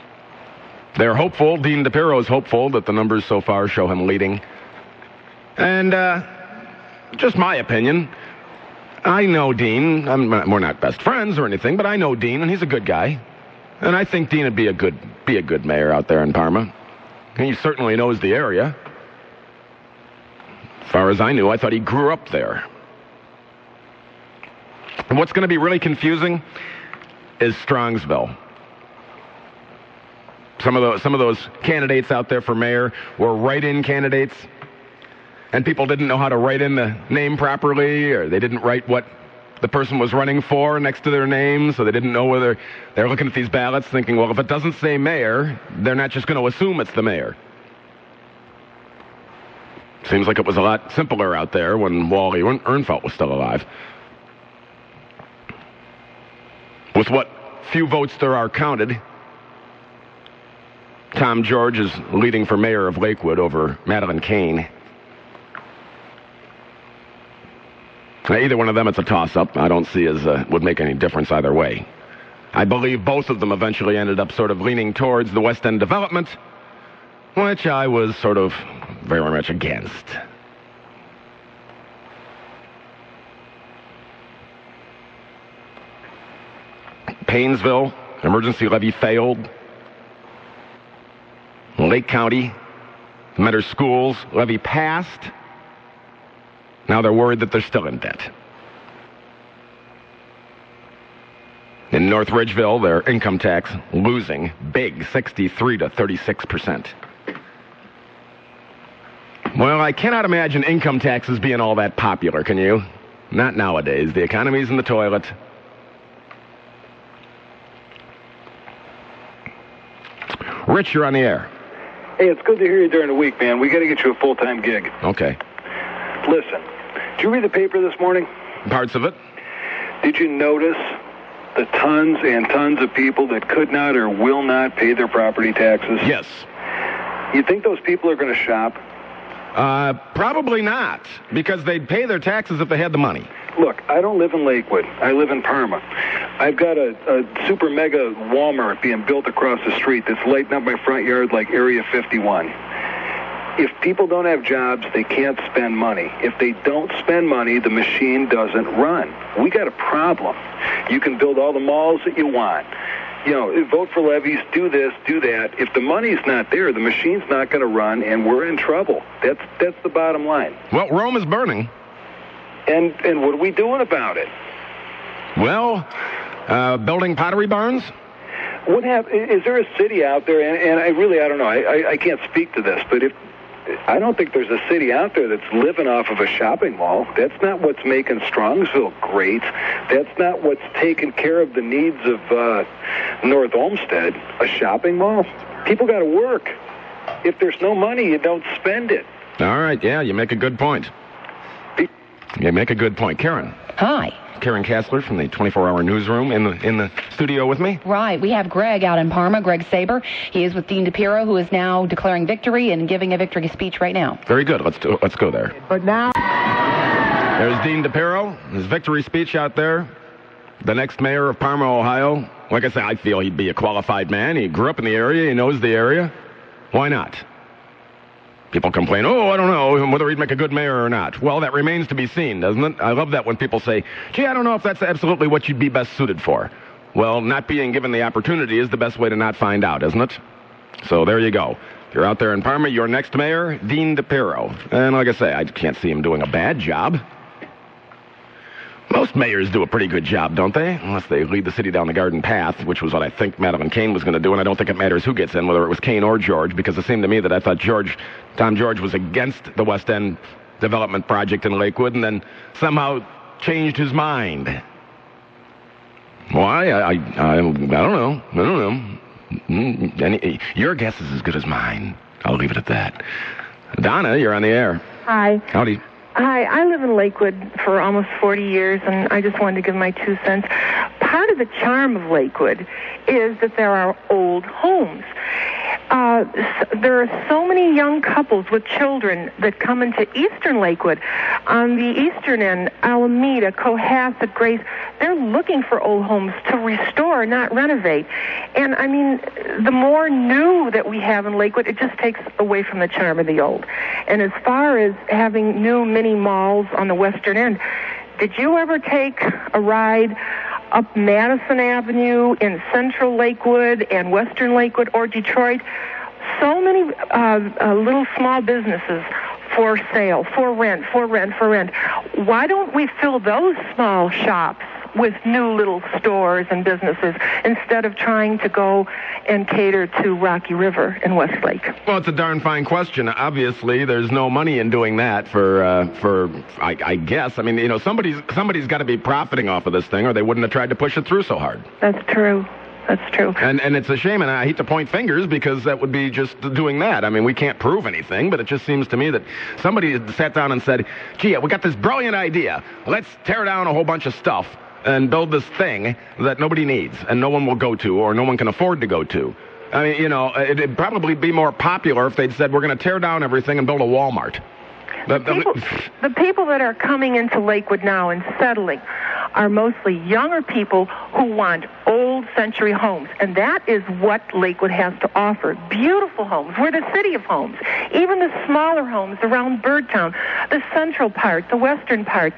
They're hopeful, Dean DePiro is hopeful that the numbers so far show him leading. And just my opinion, I know Dean. We're not best friends or anything, but I know Dean, and he's a good guy. And I think Dean would be a good mayor out there in Parma. And he certainly knows the area. As far as I knew, I thought he grew up there. And what's going to be really confusing is Strongsville. Some of those candidates out there for mayor were write-in candidates, and people didn't know how to write in the name properly, or they didn't write what the person was running for next to their name, so they didn't know whether they're looking at these ballots thinking, well, if it doesn't say mayor, they're not just going to assume it's the mayor. Seems like it was a lot simpler out there when Wally Ernfelt was still alive. With what few votes there are counted, Tom George is leading for mayor of Lakewood over Madeline Kane. Either one of them, it's a toss-up. I don't see as would make any difference either way. I believe both of them eventually ended up sort of leaning towards the West End development, which I was sort of very much against. Paynesville, emergency levy failed. Lake County, Metter Schools, levy passed. Now they're worried that they're still in debt. In North Ridgeville, their income tax losing big, 63 to 36%. Well, I cannot imagine income taxes being all that popular, can you? Not nowadays. The economy's in the toilet. Rich, you're on the air. Hey, it's good to hear you during the week, man. We got to get you a full-time gig. Okay. Listen, did you read the paper this morning? Parts of it. Did you notice the tons and tons of people that could not or will not pay their property taxes? Yes. You think those people are going to shop? Probably not, because they'd pay their taxes if they had the money. Look, I don't live in Lakewood. I live in Parma. I've got a super mega Walmart being built across the street that's lighting up my front yard like Area 51. If people don't have jobs, they can't spend money. If they don't spend money, the machine doesn't run. We got a problem. You can build all the malls that you want. You know, vote for levies, do this, do that. If the money's not there, the machine's not going to run, and we're in trouble. That's the bottom line. Well, Rome is burning. And what are we doing about it? Well, building pottery barns? Is there a city out there, and I don't know, I can't speak to this, but I don't think there's a city out there that's living off of a shopping mall. That's not what's making Strongsville great. That's not what's taking care of the needs of North Olmsted, a shopping mall. People got to work. If there's no money, you don't spend it. All right, yeah, you make a good point. Karen. Hi. Karen Kassler from the 24-hour newsroom in the studio with me. Right. We have Greg out in Parma, Greg Saber. He is with Dean DePiro, who is now declaring victory and giving a victory speech right now. Very good. Let's go there. But now... There's Dean DePiro, his victory speech out there. The next mayor of Parma, Ohio. Like I said, I feel he'd be a qualified man. He grew up in the area. He knows the area. Why not? People complain, I don't know whether he'd make a good mayor or not. Well, that remains to be seen, doesn't it? I love that when people say, gee, I don't know if that's absolutely what you'd be best suited for. Well, not being given the opportunity is the best way to not find out, isn't it? So there you go. If you're out there in Parma, your next mayor, Dean DePiro. And like I say, I can't see him doing a bad job. Most mayors do a pretty good job, don't they? Unless they lead the city down the garden path, which was what I think Madeleine Kane was going to do, and I don't think it matters who gets in, whether it was Kane or George, because it seemed to me that I thought Tom George was against the West End development project in Lakewood, and then somehow changed his mind. Why? I don't know. Your guess is as good as mine. I'll leave it at that. Donna, you're on the air. Hi. Howdy. Hi, I live in Lakewood for almost 40 years, and I just wanted to give my 2 cents. Part of the charm of Lakewood is that there are old homes. There are so many young couples with children that come into eastern Lakewood. On the eastern end, Alameda, Cohasset, Grace, they're looking for old homes to restore, not renovate. And, I mean, the more new that we have in Lakewood, it just takes away from the charm of the old. And as far as having new mini malls on the western end, did you ever take a ride up Madison Avenue in central Lakewood and western Lakewood or Detroit? So many little small businesses for sale, for rent. Why don't we fill those small shops with new little stores and businesses instead of trying to go and cater to Rocky River and Westlake? Well, it's a darn fine question. Obviously, there's no money in doing that for I guess. I mean, you know, somebody's got to be profiting off of this thing, or they wouldn't have tried to push it through so hard. That's true. And it's a shame, and I hate to point fingers because that would be just doing that. I mean, we can't prove anything, but it just seems to me that somebody sat down and said, gee, we got this brilliant idea. Let's tear down a whole bunch of stuff and build this thing that nobody needs and no one will go to or no one can afford to go to. I mean, you know, it'd probably be more popular if they'd said, we're going to tear down everything and build a Walmart. The people that are coming into Lakewood now and settling are mostly younger people who want old century homes, and that is what Lakewood has to offer. Beautiful homes. We're the city of homes. Even the smaller homes around Birdtown, the central part, the western part,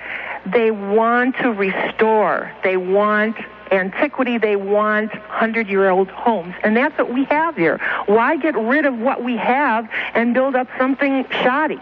they want to restore. They want antiquity. They want 100-year-old homes, and that's what we have here. Why get rid of what we have and build up something shoddy?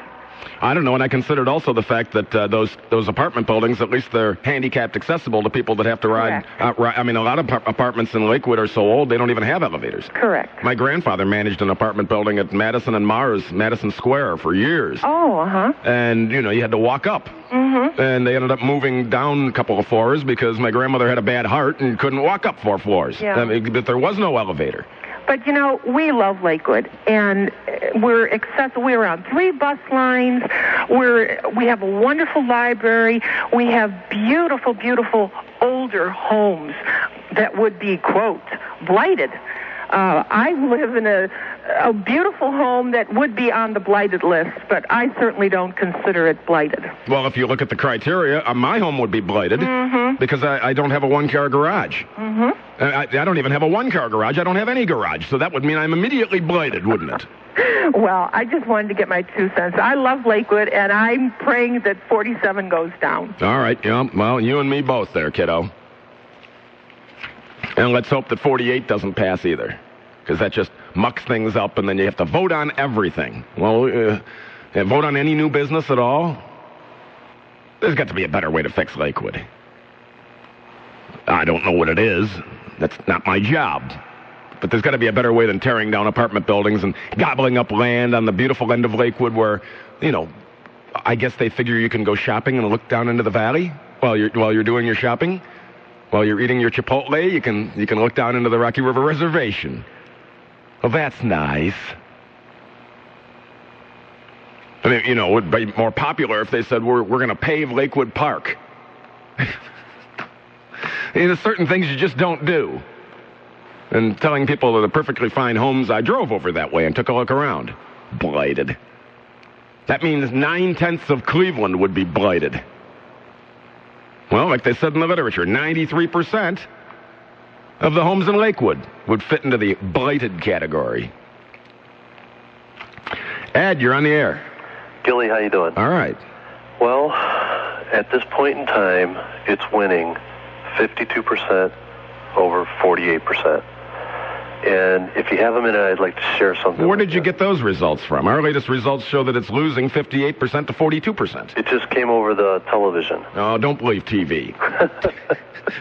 I don't know, and I considered also the fact that those apartment buildings, at least they're handicapped accessible to people that have to ride. I mean, a lot of apartments in Lakewood are so old they don't even have elevators. Correct. My grandfather managed an apartment building at Madison and Mars, Madison Square, for years. Oh, uh-huh. And, you know, you had to walk up. Mm-hmm. And they ended up moving down a couple of floors because my grandmother had a bad heart and couldn't walk up 4 floors. Yeah. I mean, but there was no elevator. But, you know, we love Lakewood, and we're accessible. We're on 3 bus lines. We have a wonderful library. We have beautiful, beautiful older homes that would be, quote, blighted. I live in a beautiful home that would be on the blighted list, but I certainly don't consider it blighted. Well, if you look at the criteria, my home would be blighted because I don't have a 1-car garage. Mm-hmm. I don't even have a 1-car garage. I don't have any garage, so that would mean I'm immediately blighted, wouldn't it? Well, I just wanted to get my 2 cents. I love Lakewood, and I'm praying that 47 goes down. All right, yeah, well, you and me both there, kiddo. And let's hope that 48 doesn't pass either, because that just mucks things up, and then you have to vote on everything. Well, vote on any new business at all? There's got to be a better way to fix Lakewood. I don't know what it is. That's not my job. But there's got to be a better way than tearing down apartment buildings and gobbling up land on the beautiful end of Lakewood where, I guess they figure you can go shopping and look down into the valley while you're doing your shopping. While you're eating your Chipotle, you can look down into the Rocky River Reservation. Well, that's nice. I mean, it would be more popular if they said we're going to pave Lakewood Park. There's certain things you just don't do. And telling people that are perfectly fine homes, I drove over that way and took a look around. Blighted. That means 9/10 of Cleveland would be blighted. Well, like they said in the literature, 93% of the homes in Lakewood would fit into the blighted category. Ed, you're on the air. Gilly, how you doing? All right. Well, at this point in time, it's winning 52% over 48%. And if you have a minute, I'd like to share something. Where did you get those results from? Our latest results show that it's losing 58% to 42%. It just came over the television. Oh, don't believe TV.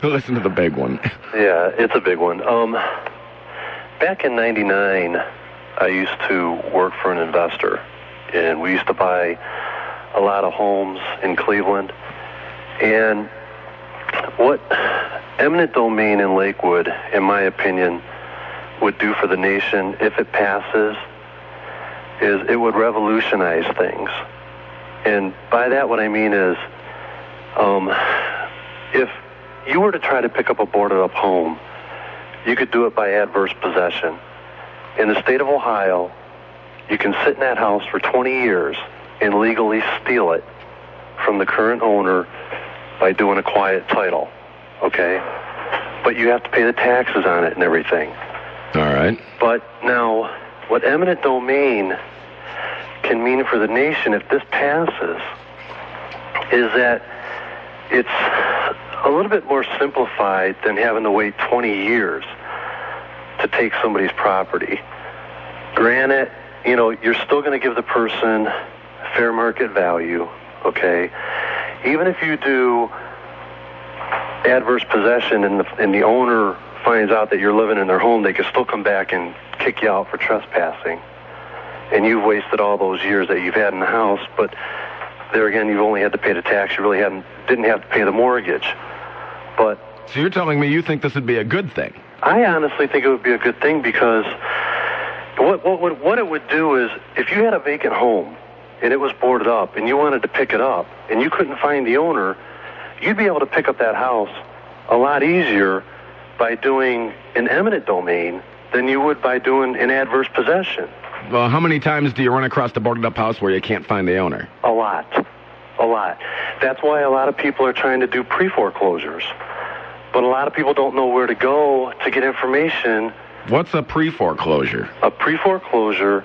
Listen to the big one. Yeah, it's a big one. Back in 99, I used to work for an investor, and we used to buy a lot of homes in Cleveland. And what eminent domain in Lakewood, in my opinion, would do for the nation if it passes is it would revolutionize things. And by that what I mean is if you were to try to pick up a boarded up home, you could do it by adverse possession. In the state of Ohio, you can sit in that house for 20 years and legally steal it from the current owner by doing a quiet title, okay? But you have to pay the taxes on it and everything. All right. But now, what eminent domain can mean for the nation if this passes is that it's a little bit more simplified than having to wait 20 years to take somebody's property. Granted, you're still going to give the person fair market value, okay? Even if you do adverse possession and the owner finds out that you're living in their home, they can still come back and kick you out for trespassing. And you've wasted all those years that you've had in the house, but there again, you've only had to pay the tax. You really didn't have to pay the mortgage. But so you're telling me you think this would be a good thing? I honestly think it would be a good thing because what it would do is if you had a vacant home and it was boarded up and you wanted to pick it up and you couldn't find the owner, you'd be able to pick up that house a lot easier by doing an eminent domain than you would by doing an adverse possession. Well, how many times do you run across the boarded up house where you can't find the owner? A lot. That's why a lot of people are trying to do pre-foreclosures. But a lot of people don't know where to go to get information. What's a pre-foreclosure? A pre-foreclosure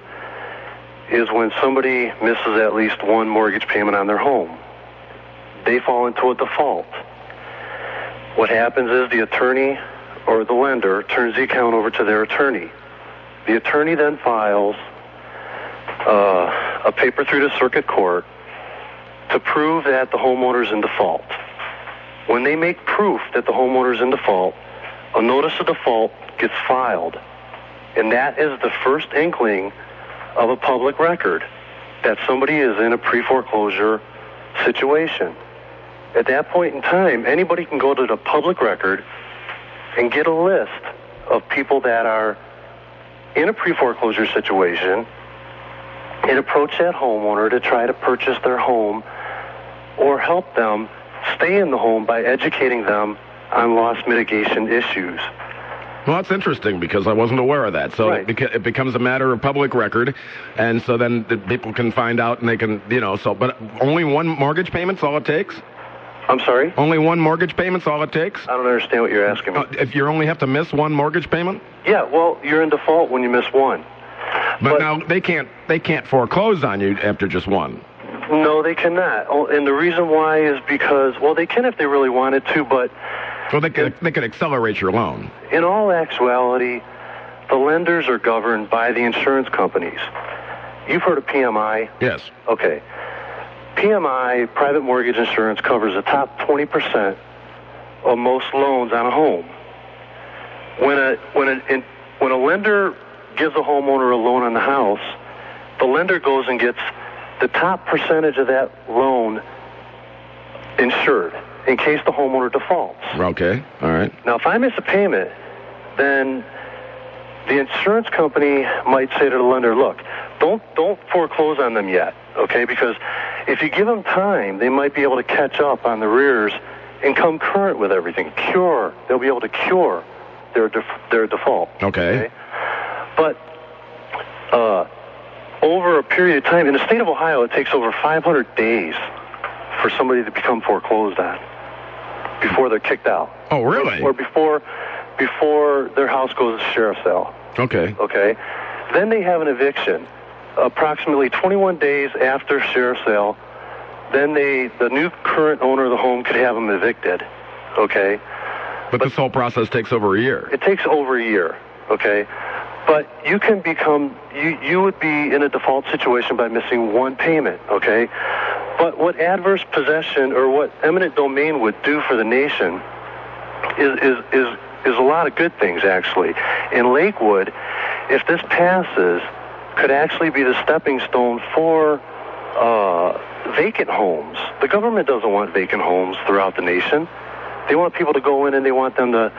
is when somebody misses at least one mortgage payment on their home. They fall into a default. What happens is the attorney or the lender turns the account over to their attorney. The attorney then files a paper through the circuit court to prove that the homeowner's in default. When they make proof that the homeowner's in default, a notice of default gets filed. And that is the first inkling of a public record that somebody is in a pre-foreclosure situation. At that point in time, anybody can go to the public record and get a list of people that are in a pre-foreclosure situation and approach that homeowner to try to purchase their home or help them stay in the home by educating them on loss mitigation issues. Well, that's interesting because I wasn't aware of that. So right. It becomes a matter of public record, and so then the people can find out and they can, but only one mortgage payment's all it takes? I'm sorry? Only one mortgage payment's all it takes? I don't understand what you're asking me. If you only have to miss one mortgage payment? Yeah, well, you're in default when you miss one. But now they can't foreclose on you after just one. No, they cannot. And the reason why is because, well, they can if they really wanted to, but... Well, they could accelerate your loan. In all actuality, the lenders are governed by the insurance companies. You've heard of PMI? Yes. Okay. PMI, private mortgage insurance, covers the top 20% of most loans on a home. When a lender gives a homeowner a loan on the house, the lender goes and gets the top percentage of that loan insured in case the homeowner defaults. Okay, all right. Now, if I miss a payment, then the insurance company might say to the lender, look, don't foreclose on them yet, okay? Because if you give them time, they might be able to catch up on the rears and come current with everything. They'll be able to cure their default. Okay. But over a period of time, in the state of Ohio, it takes over 500 days for somebody to become foreclosed on before they're kicked out. Oh, really? Or before their house goes to sheriff's sale. Okay. Okay. Then they have an eviction. Approximately 21 days after sheriff's sale, then the new current owner of the home could have them evicted. Okay. But this whole process takes over a year. It takes over a year. Okay. But you can become, you would be in a default situation by missing one payment, okay? But what adverse possession or what eminent domain would do for the nation is a lot of good things, actually. In Lakewood, if this passes, could actually be the stepping stone for vacant homes. The government doesn't want vacant homes throughout the nation. They want people to go in and they want them to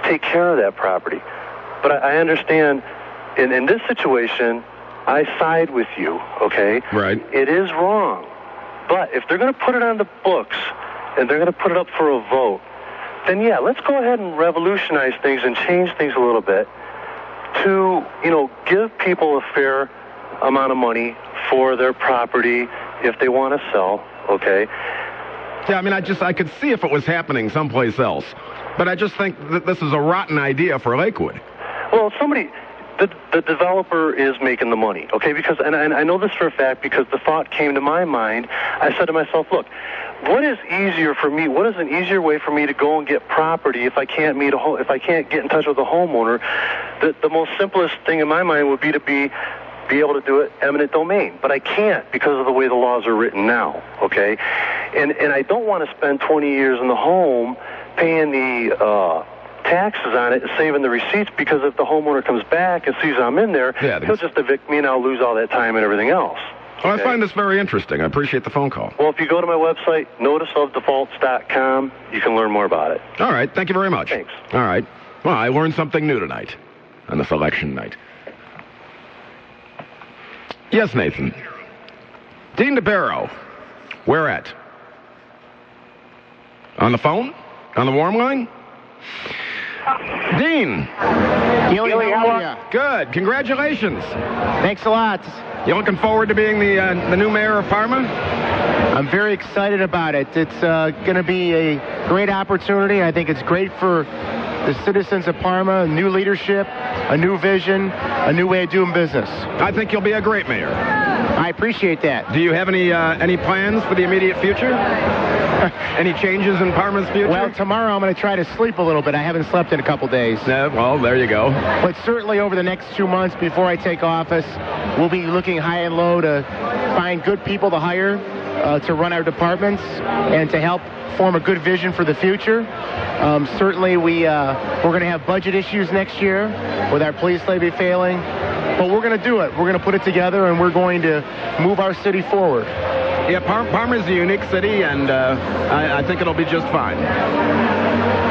take care of that property. But I understand, in this situation, I side with you, okay? Right. It is wrong. But if they're going to put it on the books and they're going to put it up for a vote, then yeah, let's go ahead and revolutionize things and change things a little bit to, give people a fair amount of money for their property if they want to sell, okay? Yeah, I mean, I could see if it was happening someplace else. But I just think that this is a rotten idea for Lakewood. Well, the developer is making the money, okay? Because, and I know this for a fact because the thought came to my mind. I said to myself, look, what is easier for me? What is an easier way for me to go and get property if I can't if I can't get in touch with the homeowner? The most simplest thing in my mind would be to be able to do it eminent domain, but I can't because of the way the laws are written now, okay? And I don't want to spend 20 years in the home paying the taxes on it and saving the receipts, because if the homeowner comes back and sees I'm in there, he'll just evict me and I'll lose all that time and everything else. Well, I find this very interesting. I appreciate the phone call. Well, if you go to my website, noticeofdefaults.com, you can learn more about it. All right. Thank you very much. Thanks. All right. Well, I learned something new tonight on this election night. Yes, Nathan. Dean DeBarrow. Where at? On the phone? On the warm line? Dean. Gilly, how are you? Good. Congratulations. Thanks a lot. You looking forward to being the new mayor of Parma? I'm very excited about it. It's going to be a great opportunity. I think it's great for the citizens of Parma, new leadership, a new vision, a new way of doing business. I think you'll be a great mayor. I appreciate that. Do you have any plans for the immediate future? Any changes in Parma's future? Well, tomorrow I'm going to try to sleep a little bit. I haven't slept in a couple days. Well, there you go. But certainly over the next 2 months before I take office, we'll be looking high and low to find good people to hire to run our departments and to help form a good vision for the future. Certainly we're going to have budget issues next year with our police levy failing, but we're going to do it. We're going to put it together, and we're going to move our city forward. Yeah, Parma's a unique city, and I think it'll be just fine.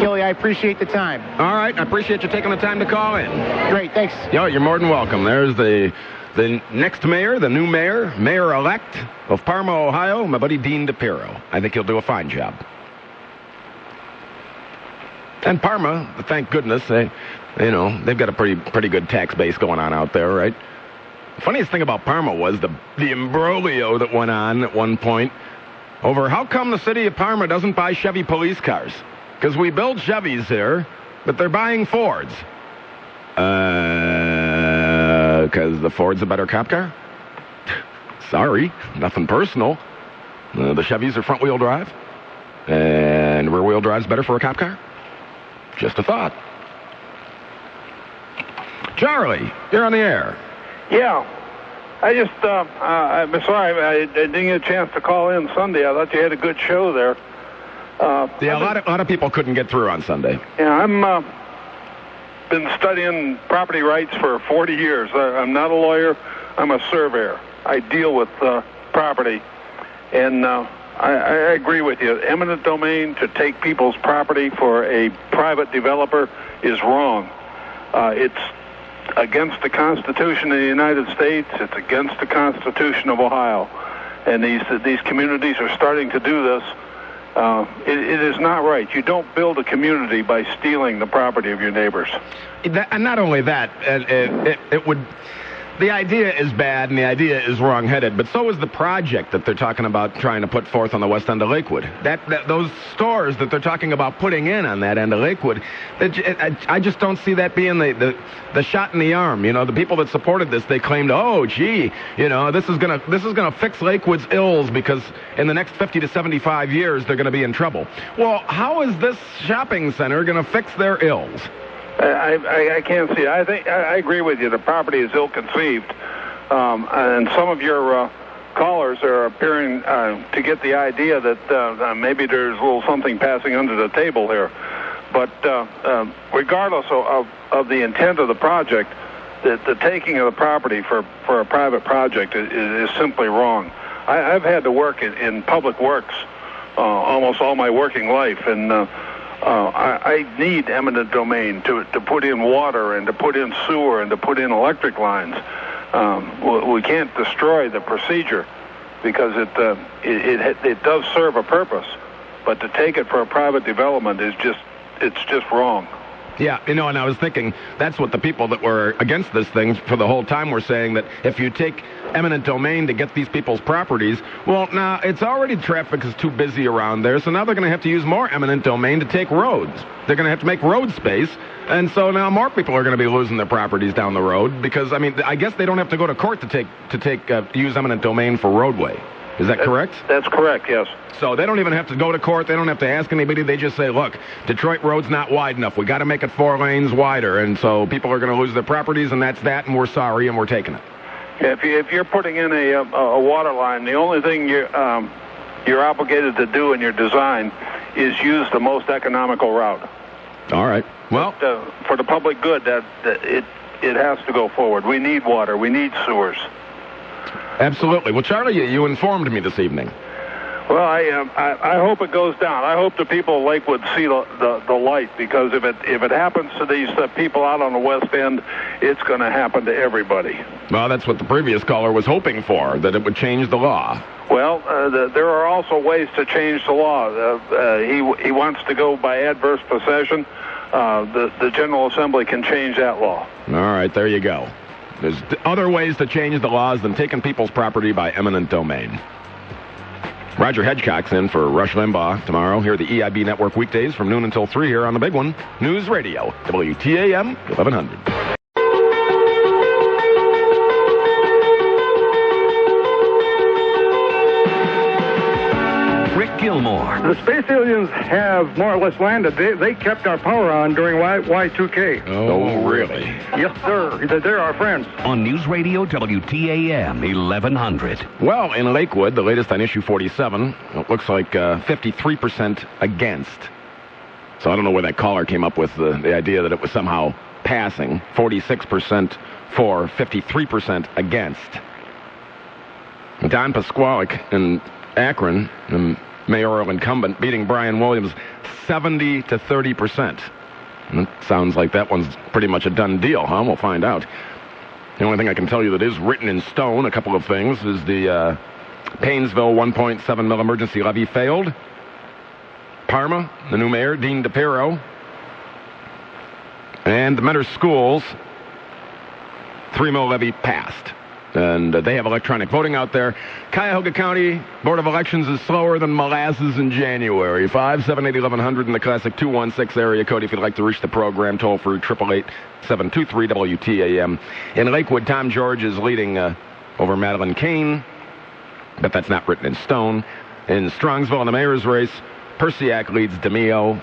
Gilly, I appreciate the time. All right, I appreciate you taking the time to call in. Great, thanks. You're more than welcome. There's the next mayor, the new mayor-elect of Parma, Ohio, my buddy Dean DePiro. I think he'll do a fine job. And Parma, thank goodness, they've got a pretty good tax base going on out there, right? The funniest thing about Parma was the imbroglio that went on at one point over how come the city of Parma doesn't buy Chevy police cars. Because we build Chevys here, but they're buying Fords. Because the Ford's a better cop car? Sorry, nothing personal. The Chevys are front-wheel drive, and rear-wheel drive's better for a cop car. Just a thought. Charlie, you're on the air. Yeah. I'm sorry I didn't get a chance to call in Sunday. I thought you had a good show there. Yeah, a lot of people couldn't get through on Sunday. Yeah, I'm been studying property rights for 40 years. I'm not a lawyer. I'm a surveyor. I deal with property, and I agree with you. Eminent domain to take people's property for a private developer is wrong. It's against the Constitution of the United States. It's against the Constitution of Ohio. And these communities are starting to do this. It is not right. You don't build a community by stealing the property of your neighbors. And not only that, it would... The idea is bad and the idea is wrong-headed, but so is the project that they're talking about trying to put forth on the west end of Lakewood. Those stores that they're talking about putting in on that end of Lakewood, I just don't see that being the shot in the arm. You know, the people that supported this, they claimed, oh, gee, you know, this is gonna fix Lakewood's ills because in the next 50 to 75 years they're gonna be in trouble. Well, how is this shopping center gonna fix their ills? I can't see it. I agree with you. The property is ill-conceived. And some of your callers are appearing to get the idea that maybe there's a little something passing under the table here. But regardless of the intent of the project, the taking of the property for a private project is simply wrong. I've had to work in public works almost all my working life, and I need eminent domain to put in water and to put in sewer and to put in electric lines. We can't destroy the procedure because it does serve a purpose, but to take it for a private development is just wrong. Yeah, you know, and I was thinking that's what the people that were against this thing for the whole time were saying, that if you take eminent domain to get these people's properties, well, now it's already traffic is too busy around there, so now they're going to have to use more eminent domain to take roads. They're going to have to make road space, and so now more people are going to be losing their properties down the road because, I mean, I guess they don't have to go to court to use eminent domain for roadway. Is that correct? That's correct, yes. So they don't even have to go to court. They don't have to ask anybody. They just say, look, Detroit Road's not wide enough. We got to make it 4 lanes wider. And so people are going to lose their properties, and that's that, and we're sorry, and we're taking it. If you're putting in a water line, the only thing you're obligated to do in your design is use the most economical route. All right. Well, for the public good, it has to go forward. We need water. We need sewers. Absolutely. Well, Charlie, you informed me this evening. Well, I hope it goes down. I hope the people of Lakewood see the light, because if it happens to these people out on the west end, it's going to happen to everybody. Well, that's what the previous caller was hoping for, that it would change the law. Well, there are also ways to change the law. He wants to go by adverse possession. The General Assembly can change that law. All right, there you go. There's other ways to change the laws than taking people's property by eminent domain. Roger Hedgecock's in for Rush Limbaugh tomorrow. Here are the EIB Network weekdays from noon until 3 here on the big one, News Radio, WTAM 1100. Rick Gilmour. The space aliens have more or less landed. They kept our power on during Y2K. Oh, really? Yes, sir. They're our friends. On News Radio WTAM 1100. Well, in Lakewood, the latest on issue 47, it looks like 53% against. So I don't know where that caller came up with the idea that it was somehow passing. 46% for, 53% against. Don Pasqualik in Akron, the mayoral incumbent, beating Brian Williams 70 to 30%. And it sounds like that one's pretty much a done deal, huh? We'll find out. The only thing I can tell you that is written in stone, a couple of things, is the Paynesville 1.7 mil emergency levy failed. Parma, the new mayor, Dean DePiro. And the Mentor Schools, 3 mil levy passed. And they have electronic voting out there. Cuyahoga County Board of Elections is slower than molasses in January. 578-1100 in the classic 216 area code if you'd like to reach the program. Toll free 888-723-WTAM. In Lakewood, Tom George is leading over Madeline Kane, but that's not written in stone. In Strongsville in the mayor's race, Persiak leads DeMio.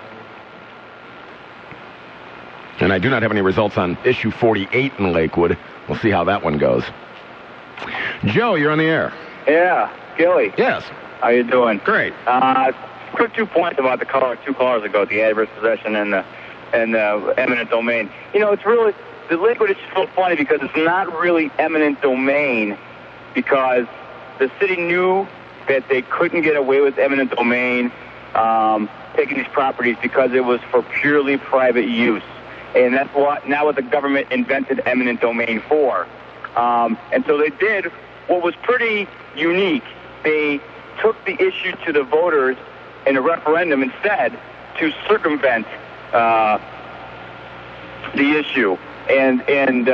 And I do not have any results on issue 48 in Lakewood. We'll see how that one goes. Joe, you're on the air. Yeah, Gilly. Yes. How you doing? Great. Quick 2 points about the caller 2 callers ago, the adverse possession and the eminent domain. You know, it's really, the Lakewood is so funny because it's not really eminent domain because the city knew that they couldn't get away with eminent domain taking these properties because it was for purely private use. And that's what the government invented eminent domain for. And so they did what was pretty unique. They took the issue to the voters in a referendum instead to circumvent the issue. And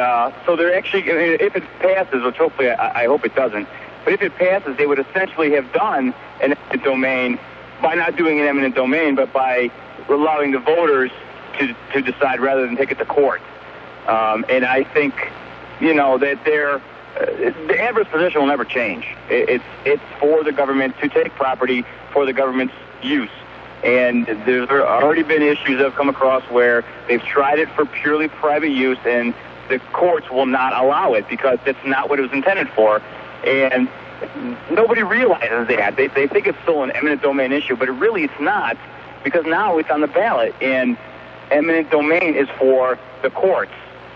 so they're actually, if it passes, which hopefully I hope it doesn't, but if it passes, they would essentially have done an eminent domain by not doing an eminent domain, but by allowing the voters to decide rather than take it to court. And I think, you know, that the adverse position will never change. It's for the government to take property for the government's use. And there's already been issues that have come across where they've tried it for purely private use, and the courts will not allow it because that's not what it was intended for. And nobody realizes that. They think it's still an eminent domain issue, but really it's not, because now it's on the ballot, and eminent domain is for the courts,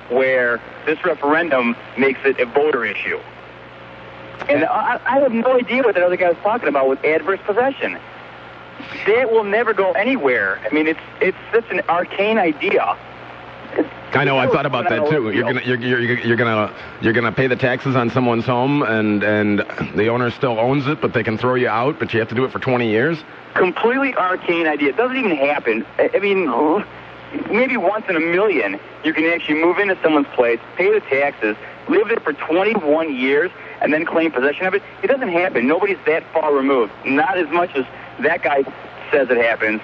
where this referendum makes it a voter issue. And I have no idea what that other guy was talking about with adverse possession. That will never go anywhere. I mean, it's such an arcane idea. I know. I thought about that too. You're gonna pay the taxes on someone's home, and the owner still owns it, but they can throw you out, but you have to do it for 20 years. Completely arcane idea. It doesn't even happen. I mean, maybe once in a million you can actually move into someone's place, pay the taxes, live there for 21 years, and then claim possession of it. It doesn't happen. Nobody's that far removed. Not as much as that guy says it happens.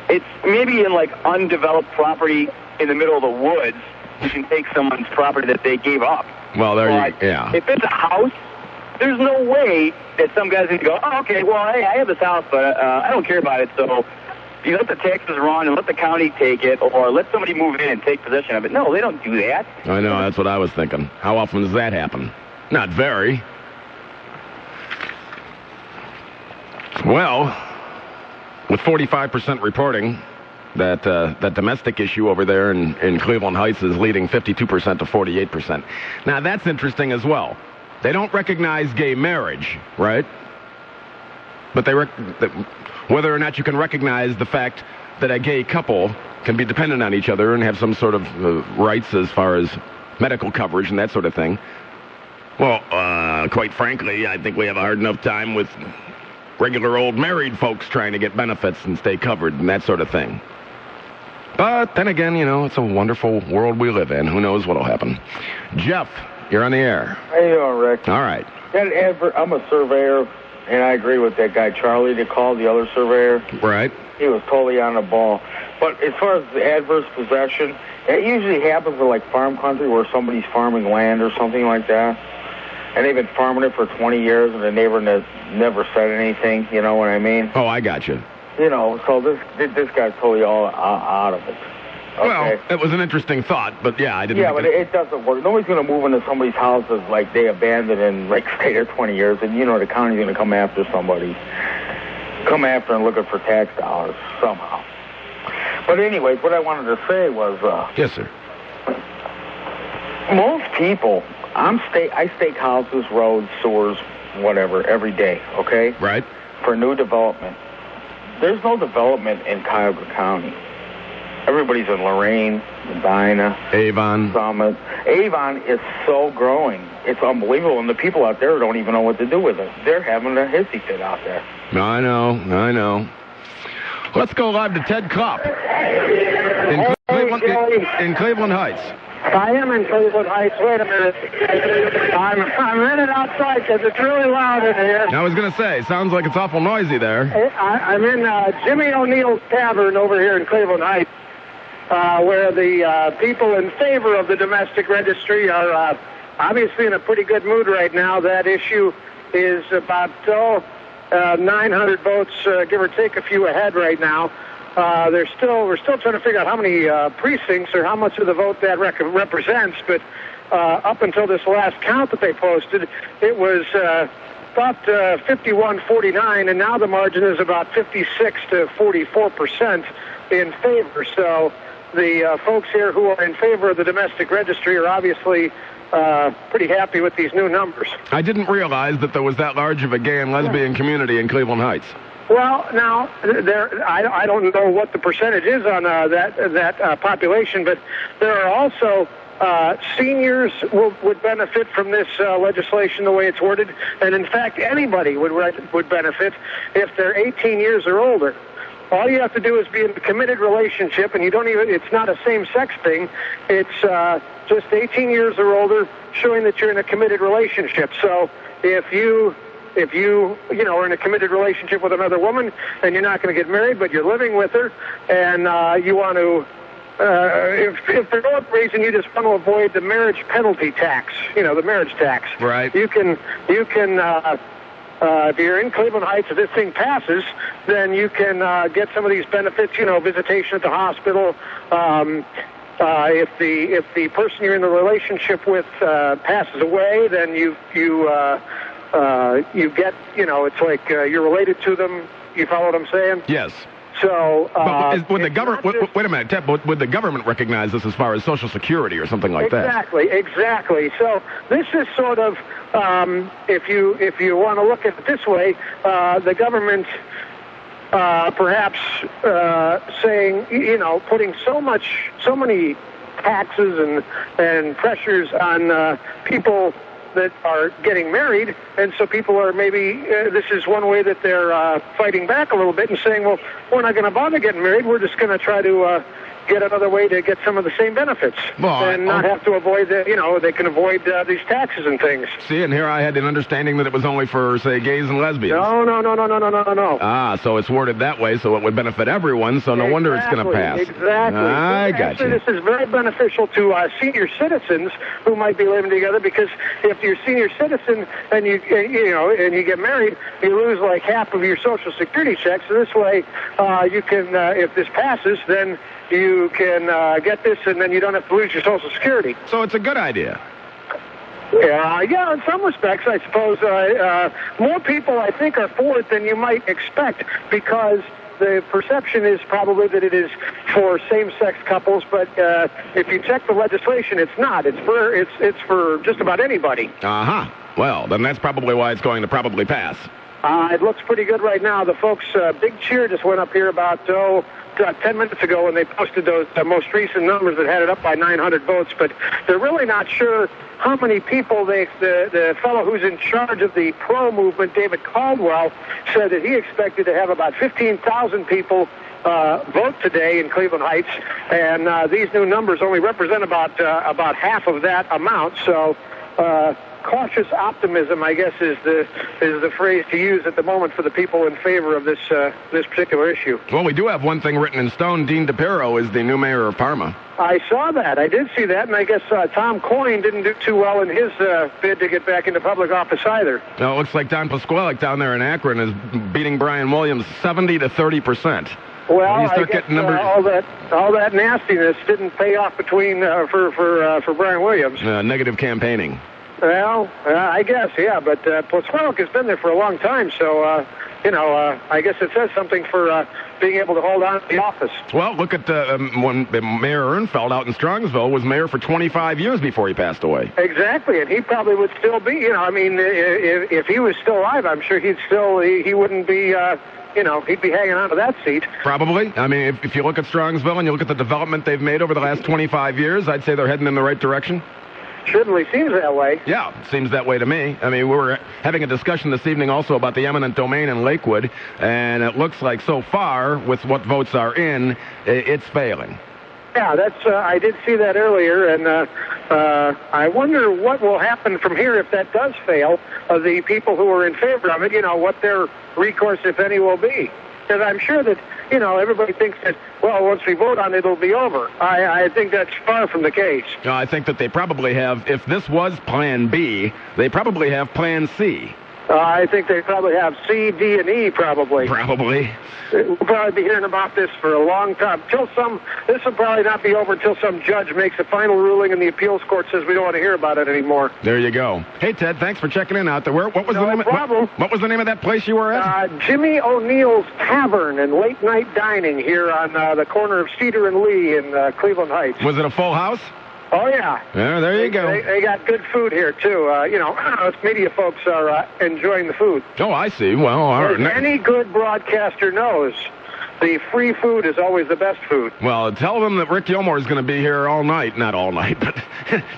It's maybe in like undeveloped property in the middle of the woods, you can take someone's property that they gave up. Well, yeah. If it's a house, there's no way that some guy's going to go, oh, okay, well, hey, I have this house, but I don't care about it, so you let the taxes run and let the county take it, or let somebody move in and take possession of it. No, they don't do that. I know, that's what I was thinking. How often does that happen? Not very. Well, with 45% reporting that domestic issue over there in Cleveland Heights is leading 52% to 48%. Now, that's interesting as well. They don't recognize gay marriage, right? But whether or not you can recognize the fact that a gay couple can be dependent on each other and have some sort of rights as far as medical coverage and that sort of thing. Well, quite frankly, I think we have a hard enough time with regular old married folks trying to get benefits and stay covered and that sort of thing. But then again, you know, it's a wonderful world we live in. Who knows what'll happen? Jeff, you're on the air. How you doing, Rick? All right. I'm a surveyor, and I agree with that guy Charlie that called, the other surveyor. Right. He was totally on the ball. But as far as the adverse possession, it usually happens in like farm country where somebody's farming land or something like that. And they've been farming it for 20 years, and the neighbor never said anything, you know what I mean? Oh, I got you. You know, so this guy's totally all out of it. Okay? Well, it was an interesting thought, but yeah, I didn't. Yeah, but it doesn't work. Nobody's going to move into somebody's houses like they abandoned and like stay there 20 years, and you know the county's going to come after somebody, and looking for tax dollars somehow. But anyways, what I wanted to say was, yes, sir. Most people, I stake houses, roads, sewers, whatever, every day. Okay. Right. For new development. There's no development in Cuyahoga County. Everybody's in Lorraine, Medina, Avon. Summit. Avon is so growing. It's unbelievable, and the people out there don't even know what to do with it. They're having a hissy fit out there. I know. Let's go live to Ted Klopp in Cleveland Heights. I am in Cleveland Heights. Wait a minute. I'm running outside because it's really loud in here. I was going to say, sounds like it's awful noisy there. I'm in Jimmy O'Neill's Tavern over here in Cleveland Heights, where the people in favor of the domestic registry are obviously in a pretty good mood right now. That issue is about 900 votes, give or take a few ahead right now. We're still trying to figure out how many precincts or how much of the vote that represents, but up until this last count that they posted, it was about 51-49, and now the margin is about 56 to 44% in favor. So the folks here who are in favor of the domestic registry are obviously pretty happy with these new numbers. I didn't realize that there was that large of a gay and lesbian community in Cleveland Heights. Well, now, I don't know what the percentage is on that population, but there are also seniors would benefit from this legislation the way it's worded, and in fact, anybody would benefit if they're 18 years or older. All you have to do is be in a committed relationship, and it's not a same-sex thing. It's just 18 years or older, showing that you're in a committed relationship. So if you are in a committed relationship with another woman and you're not going to get married, but you're living with her, and you want to, if for no reason you just want to avoid the marriage penalty tax, the marriage tax. Right. You can. If you're in Cleveland Heights, if this thing passes, then you can get some of these benefits. Visitation at the hospital. If the person you're in the relationship with passes away, then you get, it's like you're related to them. You follow what I'm saying? Yes. So, would the government? Wait a minute, Ted. Would the government recognize this as far as Social Security or something like that? Exactly. So this is sort of, if you want to look at it this way, the government perhaps saying, putting so many taxes and pressures on people that are getting married, and so people are maybe, this is one way that they're fighting back a little bit and saying, well, we're not going to bother getting married, we're just going to try to get another way to get some of the same benefits and not have to avoid they can avoid these taxes and things. See, and here I had an understanding that it was only for, say, gays and lesbians. No. Ah, so it's worded that way, so it would benefit everyone, so no wonder it's going to pass. Exactly. I got you. This is very beneficial to senior citizens who might be living together, because if you're a senior citizen and you get married, you lose like half of your Social Security checks. So this way, you can, if this passes, then you can get this, and then you don't have to lose your Social Security. So it's a good idea. Yeah, in some respects, I suppose. More people, I think, are for it than you might expect, because the perception is probably that it is for same-sex couples, but if you check the legislation, it's not. It's for just about anybody. Uh-huh. Well, then that's probably why it's going to probably pass. It looks pretty good right now. The folks, Big Cheer just went up here about 10 minutes ago when they posted those most recent numbers that had it up by 900 votes, but they're really not sure how many people the fellow who's in charge of the pro movement, David Caldwell, said that he expected to have about 15,000 people vote today in Cleveland Heights, and these new numbers only represent about half of that amount. So cautious optimism, I guess, is the phrase to use at the moment for the people in favor of this particular issue. Well, we do have one thing written in stone. Dean DePiro is the new mayor of Parma. I saw that. I did see that, and I guess Tom Coyne didn't do too well in his bid to get back into public office either. No, it looks like Don Pasquale down there in Akron is beating Brian Williams 70 to 30%. Well, I guess all that nastiness didn't pay off between for Brian Williams. Negative campaigning. Well, I guess, yeah, but Pasquale has been there for a long time, so I guess it says something for being able to hold on to the office. Well, look at when Mayor Ernfeld out in Strongsville was mayor for 25 years before he passed away. Exactly, and he probably would still be, if he was still alive, I'm sure he wouldn't be, he'd be hanging on to that seat. Probably. I mean, if you look at Strongsville and you look at the development they've made over the last 25 years, I'd say they're heading in the right direction. Certainly seems that way. Yeah, it seems that way to me. I mean, we were having a discussion this evening also about the eminent domain in Lakewood, and it looks like so far, with what votes are in, it's failing. Yeah, I did see that earlier, and I wonder what will happen from here if that does fail. The people who are in favor of it, what their recourse, if any, will be. Because I'm sure that, everybody thinks that, well, once we vote on it, it'll be over. I think that's far from the case. I think that they probably have, if this was Plan B, they probably have Plan C. I think they probably have C, D, and E, probably. Probably. We'll probably be hearing about this for a long time. This will probably not be over until some judge makes a final ruling and the appeals court says we don't want to hear about it anymore. There you go. Hey, Ted, thanks for checking in out there. What was the name? What was the name of that place you were at? Jimmy O'Neill's Tavern and Late Night Dining here on the corner of Cedar and Lee in Cleveland Heights. Was it a full house? Oh, yeah. Yeah, there you go. They got good food here, too. Us media folks are enjoying the food. Oh, I see. Well, all right. As any good broadcaster knows, the free food is always the best food. Well, tell them that Rick Gilmour is going to be here all night. Not all night, but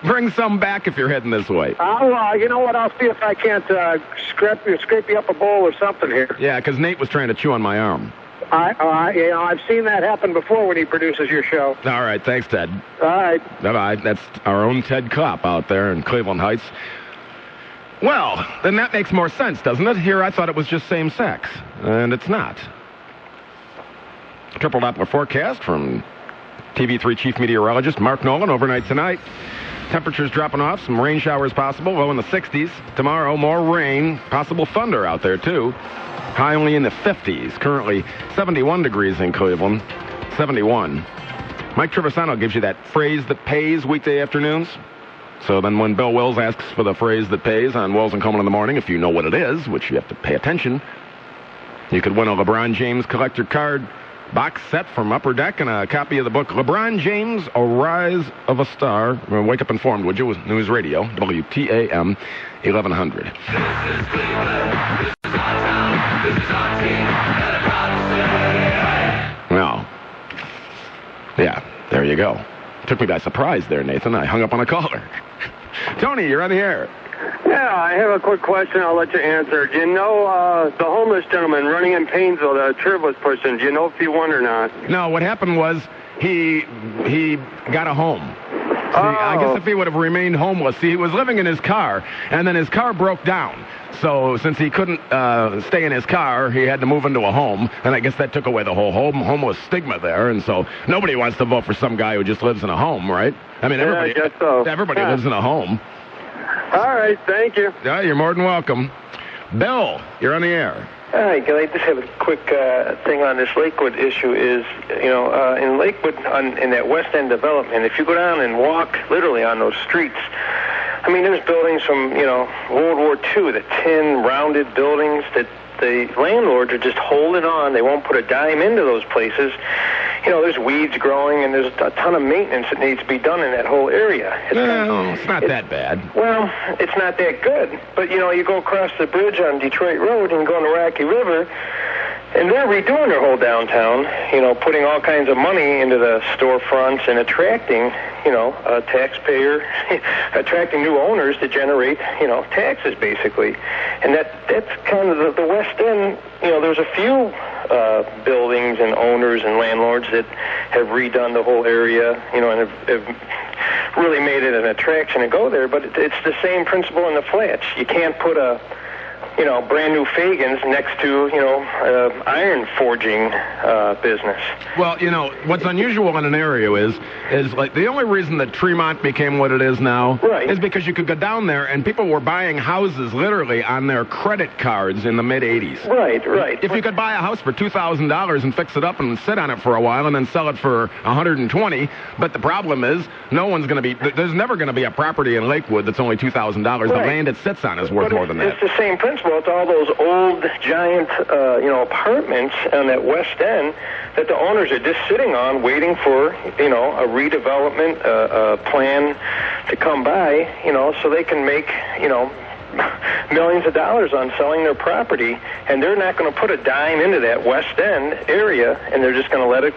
bring some back if you're heading this way. You know what? I'll see if I can't scrape you up a bowl or something here. Yeah, because Nate was trying to chew on my arm. I've seen that happen before when he produces your show. All right, thanks, Ted. All right. Bye-bye. That's our own Ted Kopp out there in Cleveland Heights. Well, then that makes more sense, doesn't it? Here I thought it was just same-sex, and it's not. Triple Doppler forecast from TV3 chief meteorologist Mark Nolan overnight tonight. Temperatures dropping off, some rain showers possible, low in the 60s. Tomorrow, more rain, possible thunder out there, too. High only in the 50s. Currently 71 degrees in Cleveland. 71. Mike Trevisano gives you that phrase that pays weekday afternoons. So then when Bill Wills asks for the phrase that pays on Wills and Coleman in the morning, if you know what it is, which you have to pay attention, you could win a LeBron James collector card box set from Upper Deck and a copy of the book LeBron James, A Rise of a Star. Wake up informed, would you, with News Radio, WTAM 1100. This is Cleveland. This is our town. This is our team. And I'm proud to say, well, yeah, there you go. Took me by surprise there, Nathan. I hung up on a caller. Tony, you're on the air. Yeah, I have a quick question. I'll let you answer. Do you know the homeless gentleman running in Painesville, the turd was pushing? Do you know if he won or not? No, what happened was he got a home. See, I guess if he would have remained homeless, he was living in his car, and then his car broke down. So since he couldn't stay in his car, he had to move into a home, and I guess that took away the whole homeless stigma there, and so nobody wants to vote for some guy who just lives in a home, right? I mean, everybody, I guess so. Everybody lives in a home. All right, thank you. Yeah, you're more than welcome. Bill, you're on the air. Hi, can I just have a quick thing on this Lakewood issue is, in Lakewood, in that West End development, if you go down and walk literally on those streets, I mean, there's buildings from, World War II, the tin, rounded buildings that the landlords are just holding on. They won't put a dime into those places. There's weeds growing, and there's a ton of maintenance that needs to be done in that whole area. It's not that bad. Well, it's not that good. But, you go across the bridge on Detroit Road and go on the Rocky River, and they're redoing their whole downtown, putting all kinds of money into the storefronts and attracting, a taxpayer, attracting new owners to generate, taxes, basically. And that's kind of the West End. There's a few buildings and owners and landlords that have redone the whole area, and have really made it an attraction to go there. But it's the same principle in the flats. You can't put a brand new Fagans next to, iron forging business. Well, what's unusual in an area is like the only reason that Tremont became what it is now is because you could go down there and people were buying houses literally on their credit cards in the mid-'80s. Right. If you could buy a house for $2,000 and fix it up and sit on it for a while and then sell it for $120, but the problem is there's never going to be a property in Lakewood that's only $2,000. The land it sits on is worth more than that. It's the same principle. It's all those old giant, apartments on that West End that the owners are just sitting on, waiting for, a redevelopment plan to come by, so they can make, millions of dollars on selling their property, and they're not going to put a dime into that West End area, and they're just going to let it,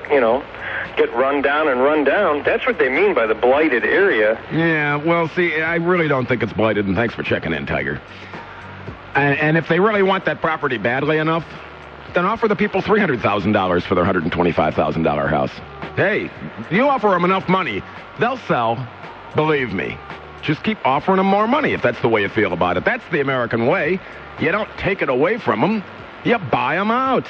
get run down and run down. That's what they mean by the blighted area. Yeah, well, see, I really don't think it's blighted, and thanks for checking in, Tiger. And if they really want that property badly enough, then offer the people $300,000 for their $125,000 house. Hey, you offer them enough money, they'll sell, believe me. Just keep offering them more money if that's the way you feel about it. That's the American way. You don't take it away from them. You buy them out.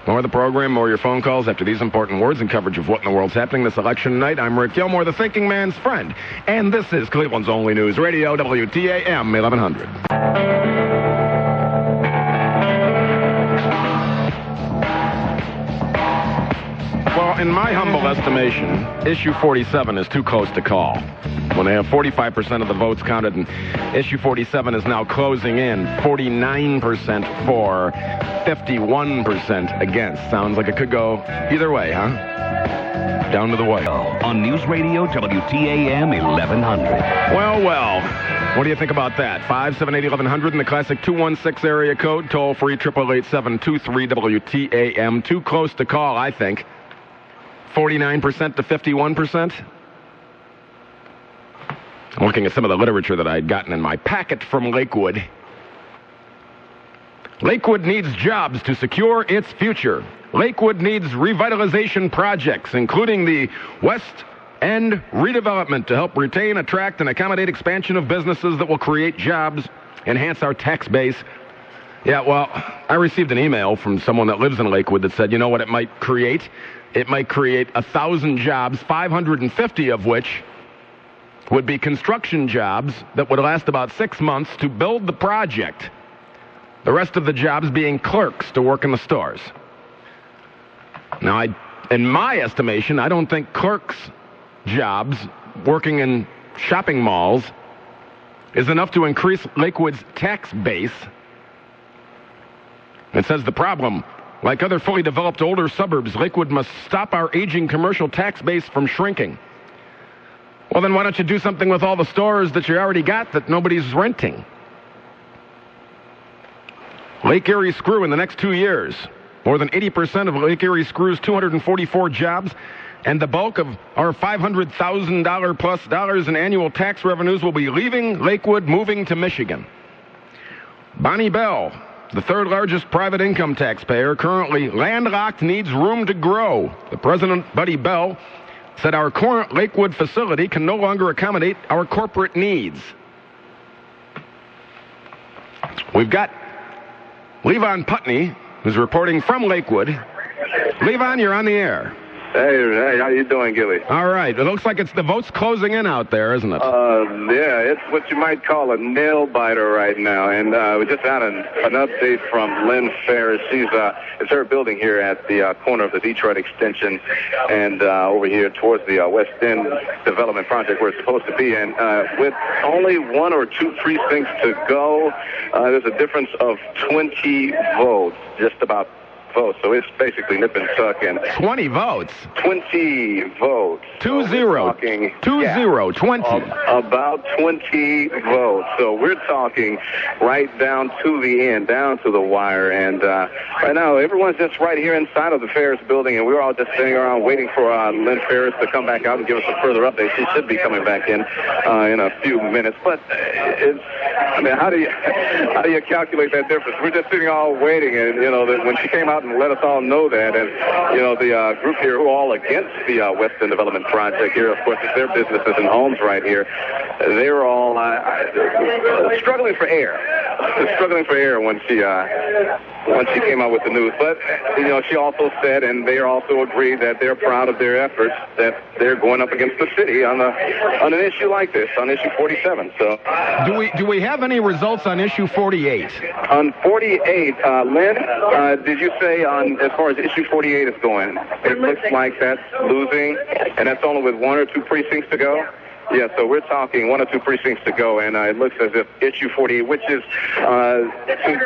More of the program, more of your phone calls after these important words and coverage of what in the world's happening this election night. I'm Rick Gilmour, the thinking man's friend. And this is Cleveland's only news radio, WTAM 1100. in my humble estimation, issue 47 is too close to call. When they have 45% of the votes counted, and issue 47 is now closing in 49% for, 51% against. Sounds like it could go either way, huh? Down to the wire. On News Radio WTAM 1100. Well. What do you think about that? 578-1100 in the classic 216 area code. Toll free 888-723-WTAM. Too close to call, I think. 49% to 51%. I'm looking at some of the literature that I'd gotten in my packet from Lakewood. Lakewood needs jobs to secure its future. Lakewood needs revitalization projects, including the West End redevelopment to help retain, attract, and accommodate expansion of businesses that will create jobs, enhance our tax base. Yeah, well, I received an email from someone that lives in Lakewood that said, you know what it might create? It might create 1,000 jobs, 550 of which would be construction jobs that would last about 6 months to build the project. The rest of the jobs being clerks to work in the stores. Now, in my estimation, I don't think clerks' jobs working in shopping malls is enough to increase Lakewood's tax base. It says the problem, like other fully developed older suburbs, Lakewood must stop our aging commercial tax base from shrinking. Well, then why don't you do something with all the stores that you already got that nobody's renting? Lake Erie Screw in the next 2 years. More than 80% of Lake Erie Screw's 244 jobs and the bulk of our $500,000 plus in annual tax revenues will be leaving Lakewood, moving to Michigan. Bonnie Bell, the third largest private income taxpayer, currently landlocked, needs room to grow. The president, Buddy Bell, said our current Lakewood facility can no longer accommodate our corporate needs. We've got Levon Putney, who's reporting from Lakewood. Levon, you're on the air. Hey, how you doing, Gilly? All right. It looks like it's the votes closing in out there, isn't it? Yeah, it's what you might call a nail-biter right now. And we just had an update from Lynn Ferris. It's her building here at the corner of the Detroit Extension and over here towards the West End development project where it's supposed to be. And with only 1 or 2 precincts to go, there's a difference of 20 votes, just about votes. So it's basically nip and tuck. And 20 votes? 20 votes. 2-0. 2-0. 20. About 20 votes. So we're talking right down to the end, down to the wire. And right now, everyone's just right here inside of the Ferris building, and we're all just sitting around waiting for Lynn Ferris to come back out and give us a further update. She should be coming back in a few minutes. But how do you calculate that difference? We're just sitting all waiting, and when she came out and let us all know that, and the group here who are all against the West End Development Project here, of course, it's their businesses and homes right here. They're all struggling for air. Struggling for air when she came out with the news. But she also said, and they also agreed that they're proud of their efforts, that they're going up against the city on an issue like this, on issue 47. So, do we have any results on issue 48? On 48, Lynn, did you say as far as issue 48 is going, it looks like that's losing, and that's only with 1 or 2 precincts to go? Yeah, so we're talking 1 or 2 precincts to go, and it looks as if issue 48, which is to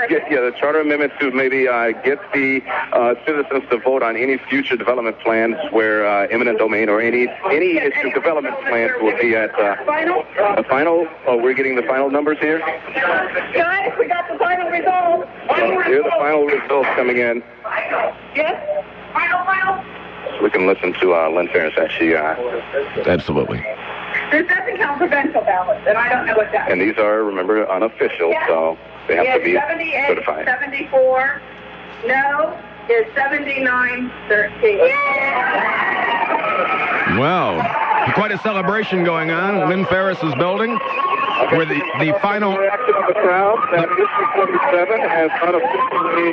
get the charter amendment to maybe get the citizens to vote on any future development plans where eminent domain or any issue development plans will be at the final. Oh, we're getting the final numbers here? Guys, we got the final results. Here are the final results coming in. Yes? Final? So we can listen to Lynn Ferris as she... Absolutely. This doesn't count provincial ballots, and I don't know what that is. And these are, remember, unofficial, so they have to be certified. 74. No is 79-13. Well, quite a celebration going on. Lynn Ferris's building, where the final reaction of the crowd that Issue 47 has unofficially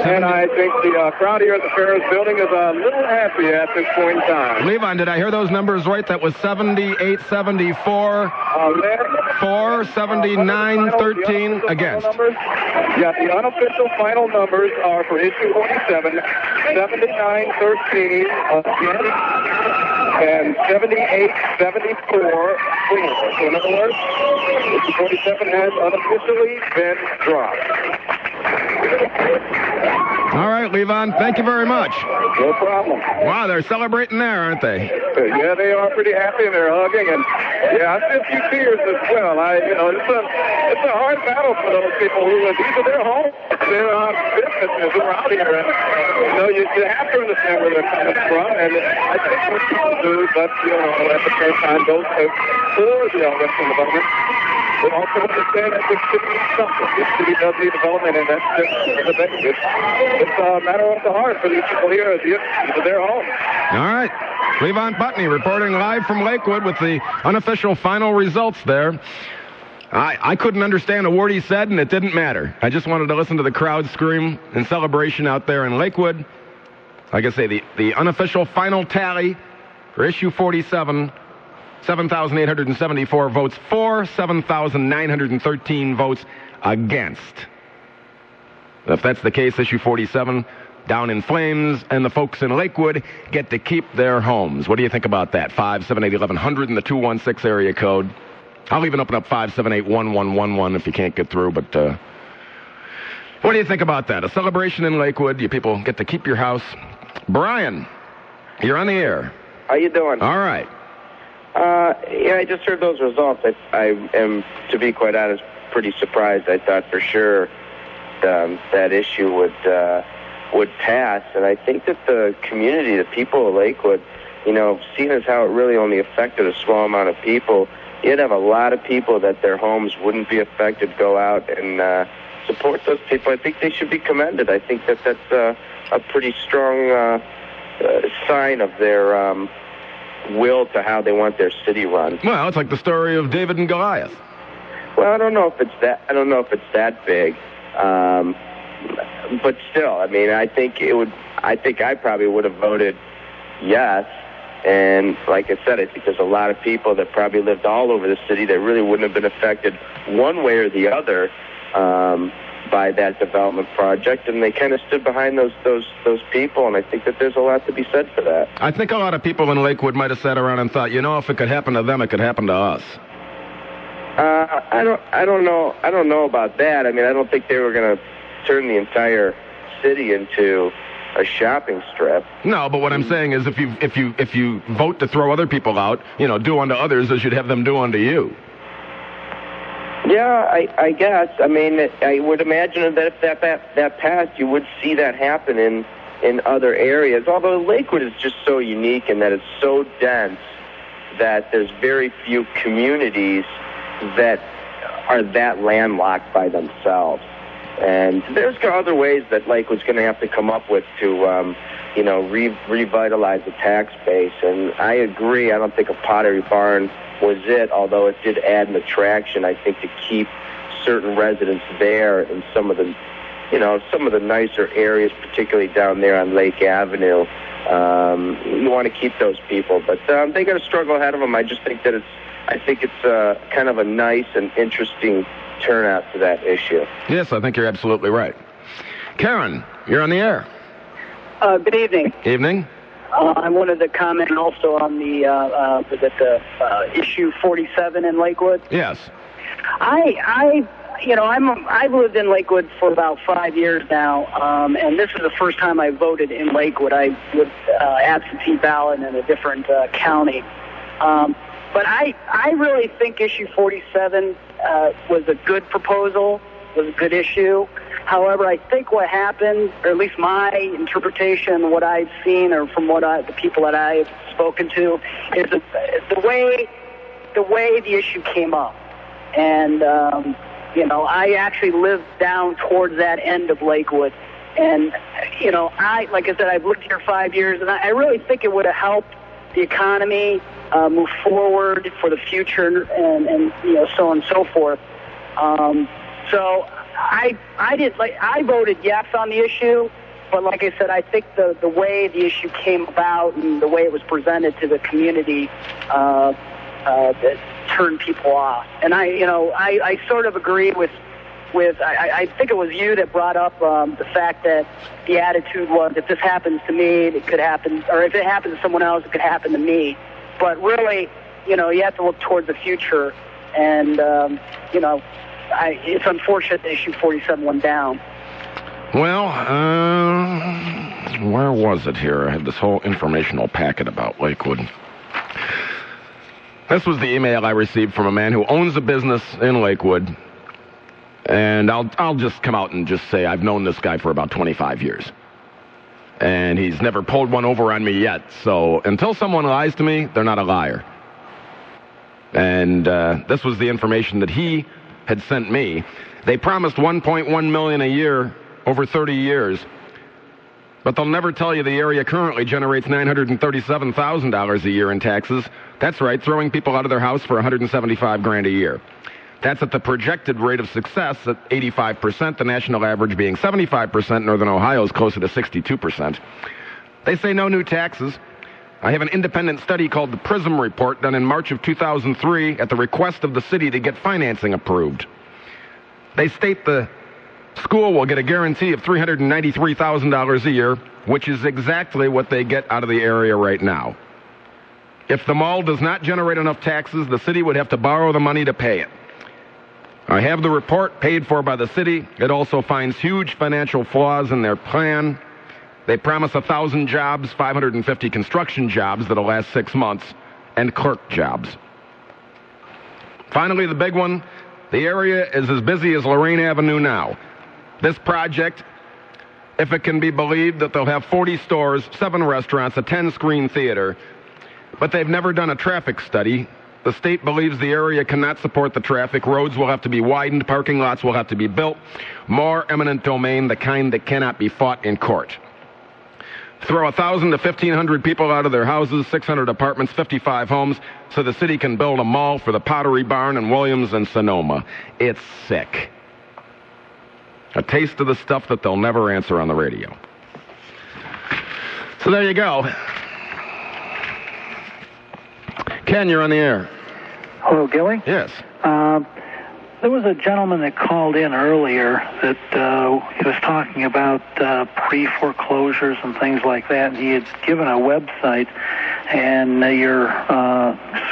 And I think the crowd here at the Ferris building is a little happy at this point in time. Levon, did I hear those numbers right? That was 78, 74, 4, 79, 13 against. Yeah, the unofficial final numbers are for issue 47, 79, 13 against, and 78, 74 for. So in other words, issue 47 has unofficially been dropped. All right, Levon, thank you very much. No problem. Wow, they're celebrating there, aren't they? Yeah, they are pretty happy, and they're hugging, and yeah, I see a few tears as well. It's a hard battle for those people who these are their homes. They're businesses who are out here, and you have to understand where they're coming from, and I think what people do, but at the same time, those for the Western development. But also understand that this city is something. This city does need development, and that's just the thing. It's a matter of the heart for these people here. These are their home. All right. Levon Putney reporting live from Lakewood with the unofficial final results there. I couldn't understand a word he said, and it didn't matter. I just wanted to listen to the crowd scream in celebration out there in Lakewood. Like I say, the unofficial final tally for issue 47, 7,874 votes for, 7,913 votes against. If that's the case, issue 47 down in flames, and the folks in Lakewood get to keep their homes. What do you think about that? 578-1100 in the 216 area code. I'll even open up 578-1111 if you can't get through, but what do you think about that? A celebration in Lakewood. You people get to keep your house. Brian, you're on the air. How you doing? All right. Yeah, I just heard those results. I am, to be quite honest, pretty surprised. I thought for sure that issue would pass, and I think that the community, the people of Lakewood, seeing as how it really only affected a small amount of people, you'd have a lot of people that their homes wouldn't be affected go out and support those people. I think they should be commended. I think that that's a pretty strong sign of their will to how they want their city run. Well, it's like the story of David and Goliath. Well, I don't know if it's that big. But still, I mean, I think I probably would have voted yes. And like I said, I think there's a lot of people that probably lived all over the city that really wouldn't have been affected one way or the other by that development project, and they kind of stood behind those people, and I think that there's a lot to be said for that. I think a lot of people in Lakewood might have sat around and thought, if it could happen to them, it could happen to us. I don't know about that. I mean, I don't think they were going to turn the entire city into a shopping strip. No, but what I'm saying is if you vote to throw other people out, do unto others as you'd have them do unto you. Yeah, I guess. I mean, I would imagine that if that passed, you would see that happen in other areas. Although Lakewood is just so unique in that it's so dense that there's very few communities that are that landlocked by themselves. And there's other ways that Lakewood's going to have to come up with to, revitalize the tax base. And I agree. I don't think a Pottery Barn was it, although it did add an attraction, I think, to keep certain residents there in some of the nicer areas, particularly down there on Lake Avenue. You want to keep those people, but they got a struggle ahead of them. I just think that it's kind of a nice and interesting turnout to that issue. Yes, I think you're absolutely right. Karen, you're on the air. Good evening. Evening. I wanted to comment also on the issue 47 in Lakewood. Yes. I've lived in Lakewood for about 5 years now, and this is the first time I voted in Lakewood. I would absentee ballot in a different county. But I really think issue 47 was a good proposal, was a good issue. However, I think what happened, or at least my interpretation, what I've seen, or from the people that I've spoken to, is the way the issue came up. And, I actually live down towards that end of Lakewood. And, like I said, I've lived here 5 years, and I really think it would have helped the economy move forward for the future, and so on and so forth. So I voted yes on the issue, but like I said, I think the way the issue came about and the way it was presented to the community that turned people off. And I sort of agree with I think it was you that brought up the fact that the attitude was, if this happens to me, it could happen, or if it happens to someone else, it could happen to me. But really, you have to look toward the future. And, it's unfortunate that issue 47 went down. Well, where was it here? I had this whole informational packet about Lakewood. This was the email I received from a man who owns a business in Lakewood. And I'll just come out and just say I've known this guy for about 25 years. And he's never pulled one over on me yet. So until someone lies to me, they're not a liar. And this was the information that he had sent me. They promised $1.1 million a year over 30 years. But they'll never tell you the area currently generates $937,000 a year in taxes. That's right, throwing people out of their house for $175,000 a year. That's at the projected rate of success at 85%, the national average being 75%. Northern Ohio is closer to 62%. They say no new taxes. I have an independent study called the PRISM Report done in March of 2003 at the request of the city to get financing approved. They state the school will get a guarantee of $393,000 a year, which is exactly what they get out of the area right now. If the mall does not generate enough taxes, the city would have to borrow the money to pay it. I have the report paid for by the city. It also finds huge financial flaws in their plan. They promise 1,000 jobs, 550 construction jobs that'll last 6 months, and clerk jobs. Finally, the big one, the area is as busy as Lorraine Avenue now. This project, if it can be believed, that they'll have 40 stores, 7 restaurants, a 10-screen theater, but they've never done a traffic study. The state believes the area cannot support the traffic. Roads will have to be widened. Parking lots will have to be built. More eminent domain, the kind that cannot be fought in court. Throw 1,000 to 1,500 people out of their houses, 600 apartments, 55 homes, so the city can build a mall for the Pottery Barn and Williams and Sonoma. It's sick. A taste of the stuff that they'll never answer on the radio. So there you go. Ken, you're on the air. Hello, Gilly? Yes. There was a gentleman that called in earlier that he was talking about pre-foreclosures and things like that, and he had given a website, and your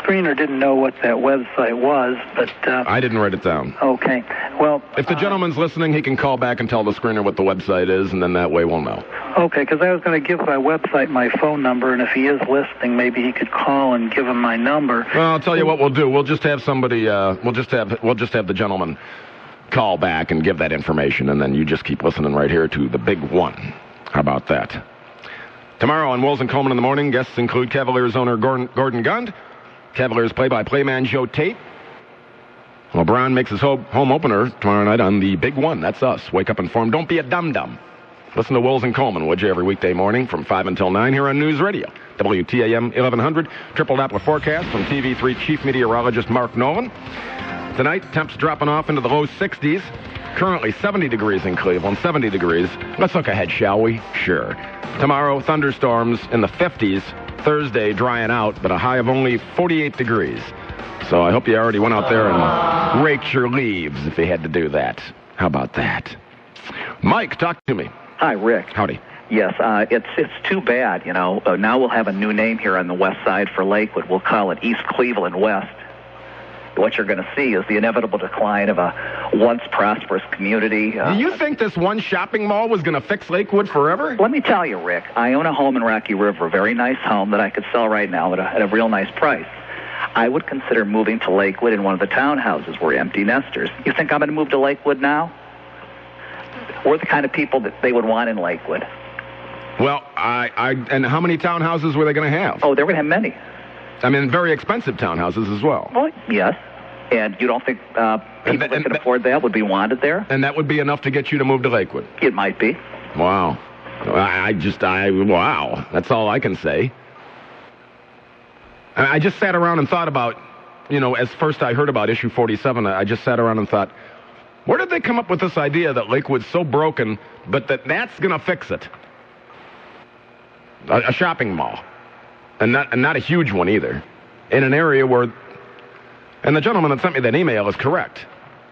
screener didn't know what that website was, but... I didn't write it down. Okay. Well... If the gentleman's listening, he can call back and tell the screener what the website is, and then that way we'll know. Okay, because I was going to give my website my phone number, and if he is listening, maybe he could call and give him my number. Well, I'll tell you what we'll do. We'll just have somebody. We'll just have the gentleman call back and give that information, and then you just keep listening right here to the big one. How about that? Tomorrow on Wills and Coleman in the Morning, guests include Cavaliers owner Gordon Gund, Cavaliers play-by-play man Joe Tate. LeBron makes his home opener tomorrow night on the big one. That's us. Wake up informed. Don't be a dum-dum. Listen to Wills and Coleman, would you, every weekday morning from 5 until 9 here on News Radio. WTAM 1100, triple Doppler forecast from TV3 Chief Meteorologist Mark Nolan. Tonight, temps dropping off into the low 60s. Currently 70 degrees in Cleveland, 70 degrees. Let's look ahead, shall we? Sure. Tomorrow, thunderstorms in the 50s. Thursday, drying out, but a high of only 48 degrees. So I hope you already went out there and raked your leaves if you had to do that. How about that? Mike, talk to me. Hi, Rick. Howdy. Yes, it's too bad, now we'll have a new name here on the west side for Lakewood. We'll call it East Cleveland West. What you're going to see is the inevitable decline of a once prosperous community. Do you think this one shopping mall was going to fix Lakewood forever? Let me tell you, Rick, I own a home in Rocky River, a very nice home that I could sell right now at a real nice price. I would consider moving to Lakewood in one of the townhouses. We're empty nesters. You think I'm going to move to Lakewood now? We're the kind of people that they would want in Lakewood. Well, and how many townhouses were they going to have? Oh, they're going to have many. I mean, very expensive townhouses as well. Well, yes. And you don't think people that can afford that would be wanted there? And that would be enough to get you to move to Lakewood? It might be. Wow. Wow. That's all I can say. I just sat around and thought about, as first I heard about issue 47, I just sat around and thought, Where did they come up with this idea that Lakewood's so broken, but that's going to fix it? A shopping mall. And not a huge one either. In an area where... And the gentleman that sent me that email is correct.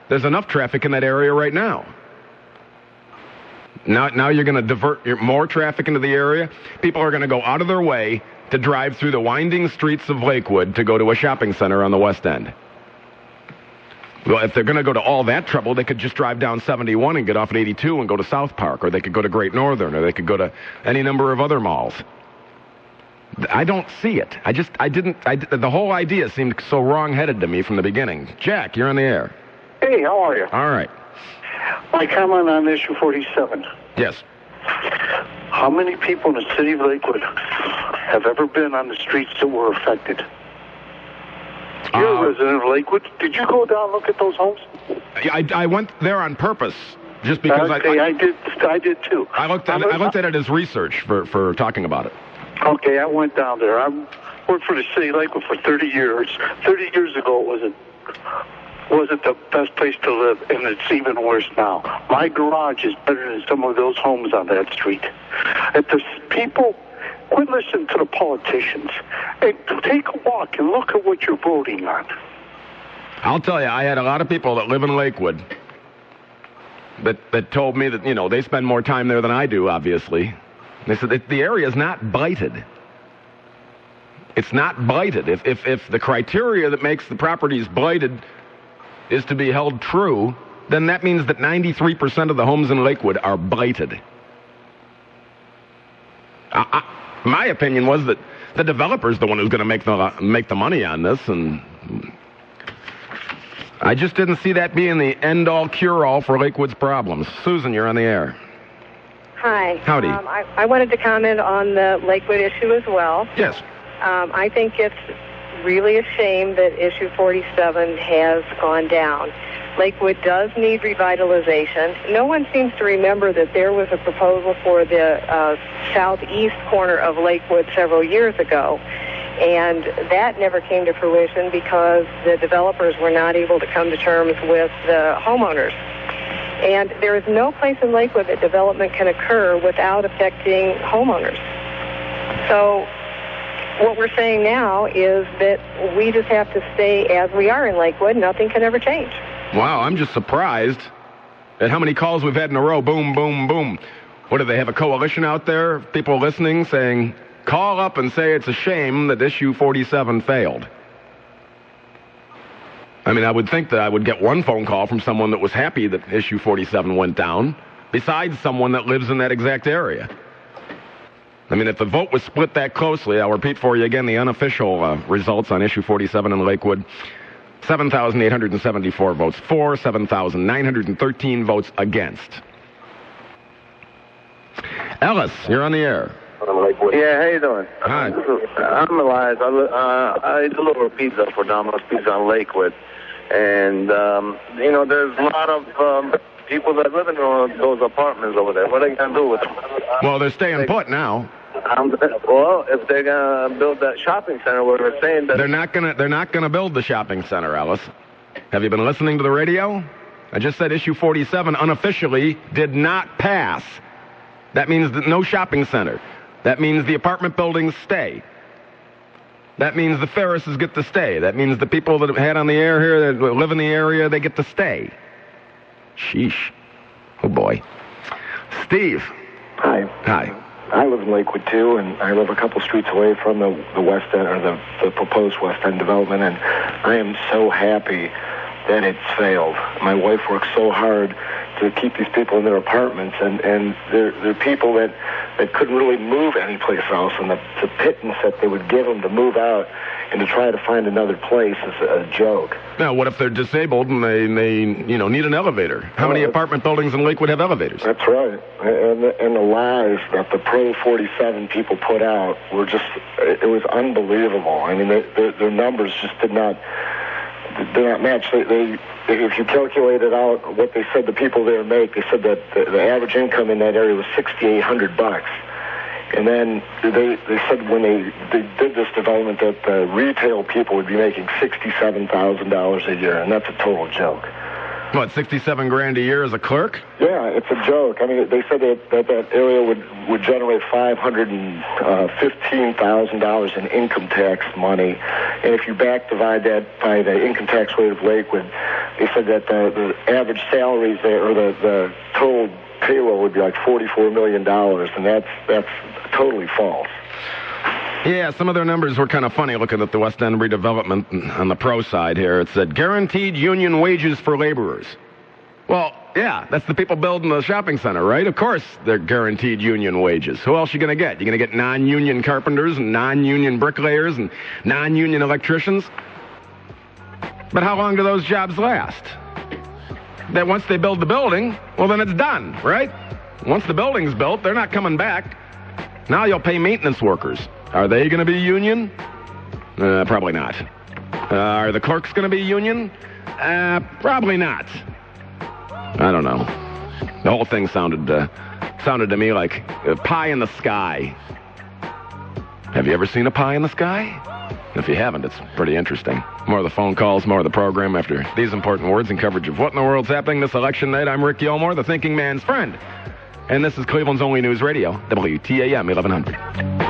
There's enough traffic in that area right now. Now you're going to divert more traffic into the area. People are going to go out of their way to drive through the winding streets of Lakewood to go to a shopping center on the West End. Well, if they're going to go to all that trouble, they could just drive down 71 and get off at 82 and go to South Park, or they could go to Great Northern, or they could go to any number of other malls. I don't see it. The whole idea seemed so wrong-headed to me from the beginning. Jack, you're on the air. Hey, how are you? All right. My comment on issue 47. Yes. How many people in the city of Lakewood have ever been on the streets that were affected? You're a resident of Lakewood. Did you go down and look at those homes? I went there on purpose, just because I did too. I looked at it as research for talking about it. Okay, I went down there. I worked for the city of Lakewood for 30 years. 30 years ago, it wasn't the best place to live, and it's even worse now. My garage is better than some of those homes on that street. If the people quit listening to the politicians and take a walk and look at what you're voting on. I'll tell you, I had a lot of people that live in Lakewood that told me that, they spend more time there than I do, obviously. They said that the area is not blighted. It's not blighted. If the criteria that makes the properties blighted is to be held true, then that means that 93% of the homes in Lakewood are blighted. My opinion was that the developer's the one who's going to make the money on this, and I just didn't see that being the end-all, cure-all for Lakewood's problems. Susan, you're on the air. Hi. Howdy. I wanted to comment on the Lakewood issue as well. Yes. I think it's really a shame that issue 47 has gone down. Lakewood does need revitalization. No one seems to remember that there was a proposal for the southeast corner of Lakewood several years ago, and that never came to fruition because the developers were not able to come to terms with the homeowners. And there is no place in Lakewood that development can occur without affecting homeowners. So what we're saying now is that we just have to stay as we are in Lakewood. Nothing can ever change. Wow, I'm just surprised at how many calls we've had in a row. Boom, boom, boom. What, do they have a coalition out there? People listening saying, call up and say it's a shame that issue 47 failed. I mean, I would think that I would get one phone call from someone that was happy that issue 47 went down, besides someone that lives in that exact area. I mean, if the vote was split that closely, I'll repeat for you again the unofficial results on issue 47 in Lakewood. 7,874 votes for, 7,913 votes against. Ellis, you're on the air. Yeah, how you doing? Hi. I'm Elias. I deliver pizza for Domino's Pizza on Lakewood. And, there's a lot of people that live in those apartments over there. What are they going to do with them? Well, they're staying put now. Well, if they're going to build that shopping center where they're saying that... They're not going to build the shopping center, Ellis. Have you been listening to the radio? I just said issue 47 unofficially did not pass. That means that no shopping center. That means the apartment buildings stay. That means the Ferrises get to stay. That means the people that have had on the air here that live in the area, they get to stay. Sheesh. Oh, boy. Steve. Hi. Hi. I live in Lakewood, too, and I live a couple streets away from the West End, or the proposed West End development, and I am so happy that it's failed. My wife works so hard to keep these people in their apartments, and they're people that couldn't really move anyplace else, and the pittance that they would give them to move out and to try to find another place is a joke. Now, what if they're disabled and they need an elevator? How many apartment buildings in Lakewood have elevators? That's right. And the lies that the Pro 47 people put out were just, it was unbelievable. I mean, their numbers just did not match. If you calculated out what they said the people there make, they said that the average income in that area was $6,800. And then they said when they did this development that the retail people would be making $67,000 a year, and that's a total joke. What, 67 grand a year as a clerk? Yeah, it's a joke. I mean, they said that area would generate $515,000 in income tax money, and if you divide that by the income tax rate of Lakewood, they said that the average salaries there, or the total payroll would be like $44 million, and that's totally false. Yeah, some of their numbers were kind of funny looking at the West End redevelopment on the pro side here. It said guaranteed union wages for laborers. Well, yeah, that's the people building the shopping center, right? Of course they're guaranteed union wages. Who else are you going to get? You're going to get non-union carpenters and non-union bricklayers and non-union electricians? But how long do those jobs last? That once they build the building, well, then it's done, right? Once the building's built, they're not coming back. Now you'll pay maintenance workers. Are they going to be union? Probably not. Are the clerks going to be union? Probably not. I don't know. The whole thing sounded to me like a pie in the sky. Have you ever seen a pie in the sky? If you haven't, it's pretty interesting. More of the phone calls, more of the program after these important words and coverage of what in the world's happening this election night. I'm Rick Gilmour, the thinking man's friend. And this is Cleveland's only news radio, WTAM 1100.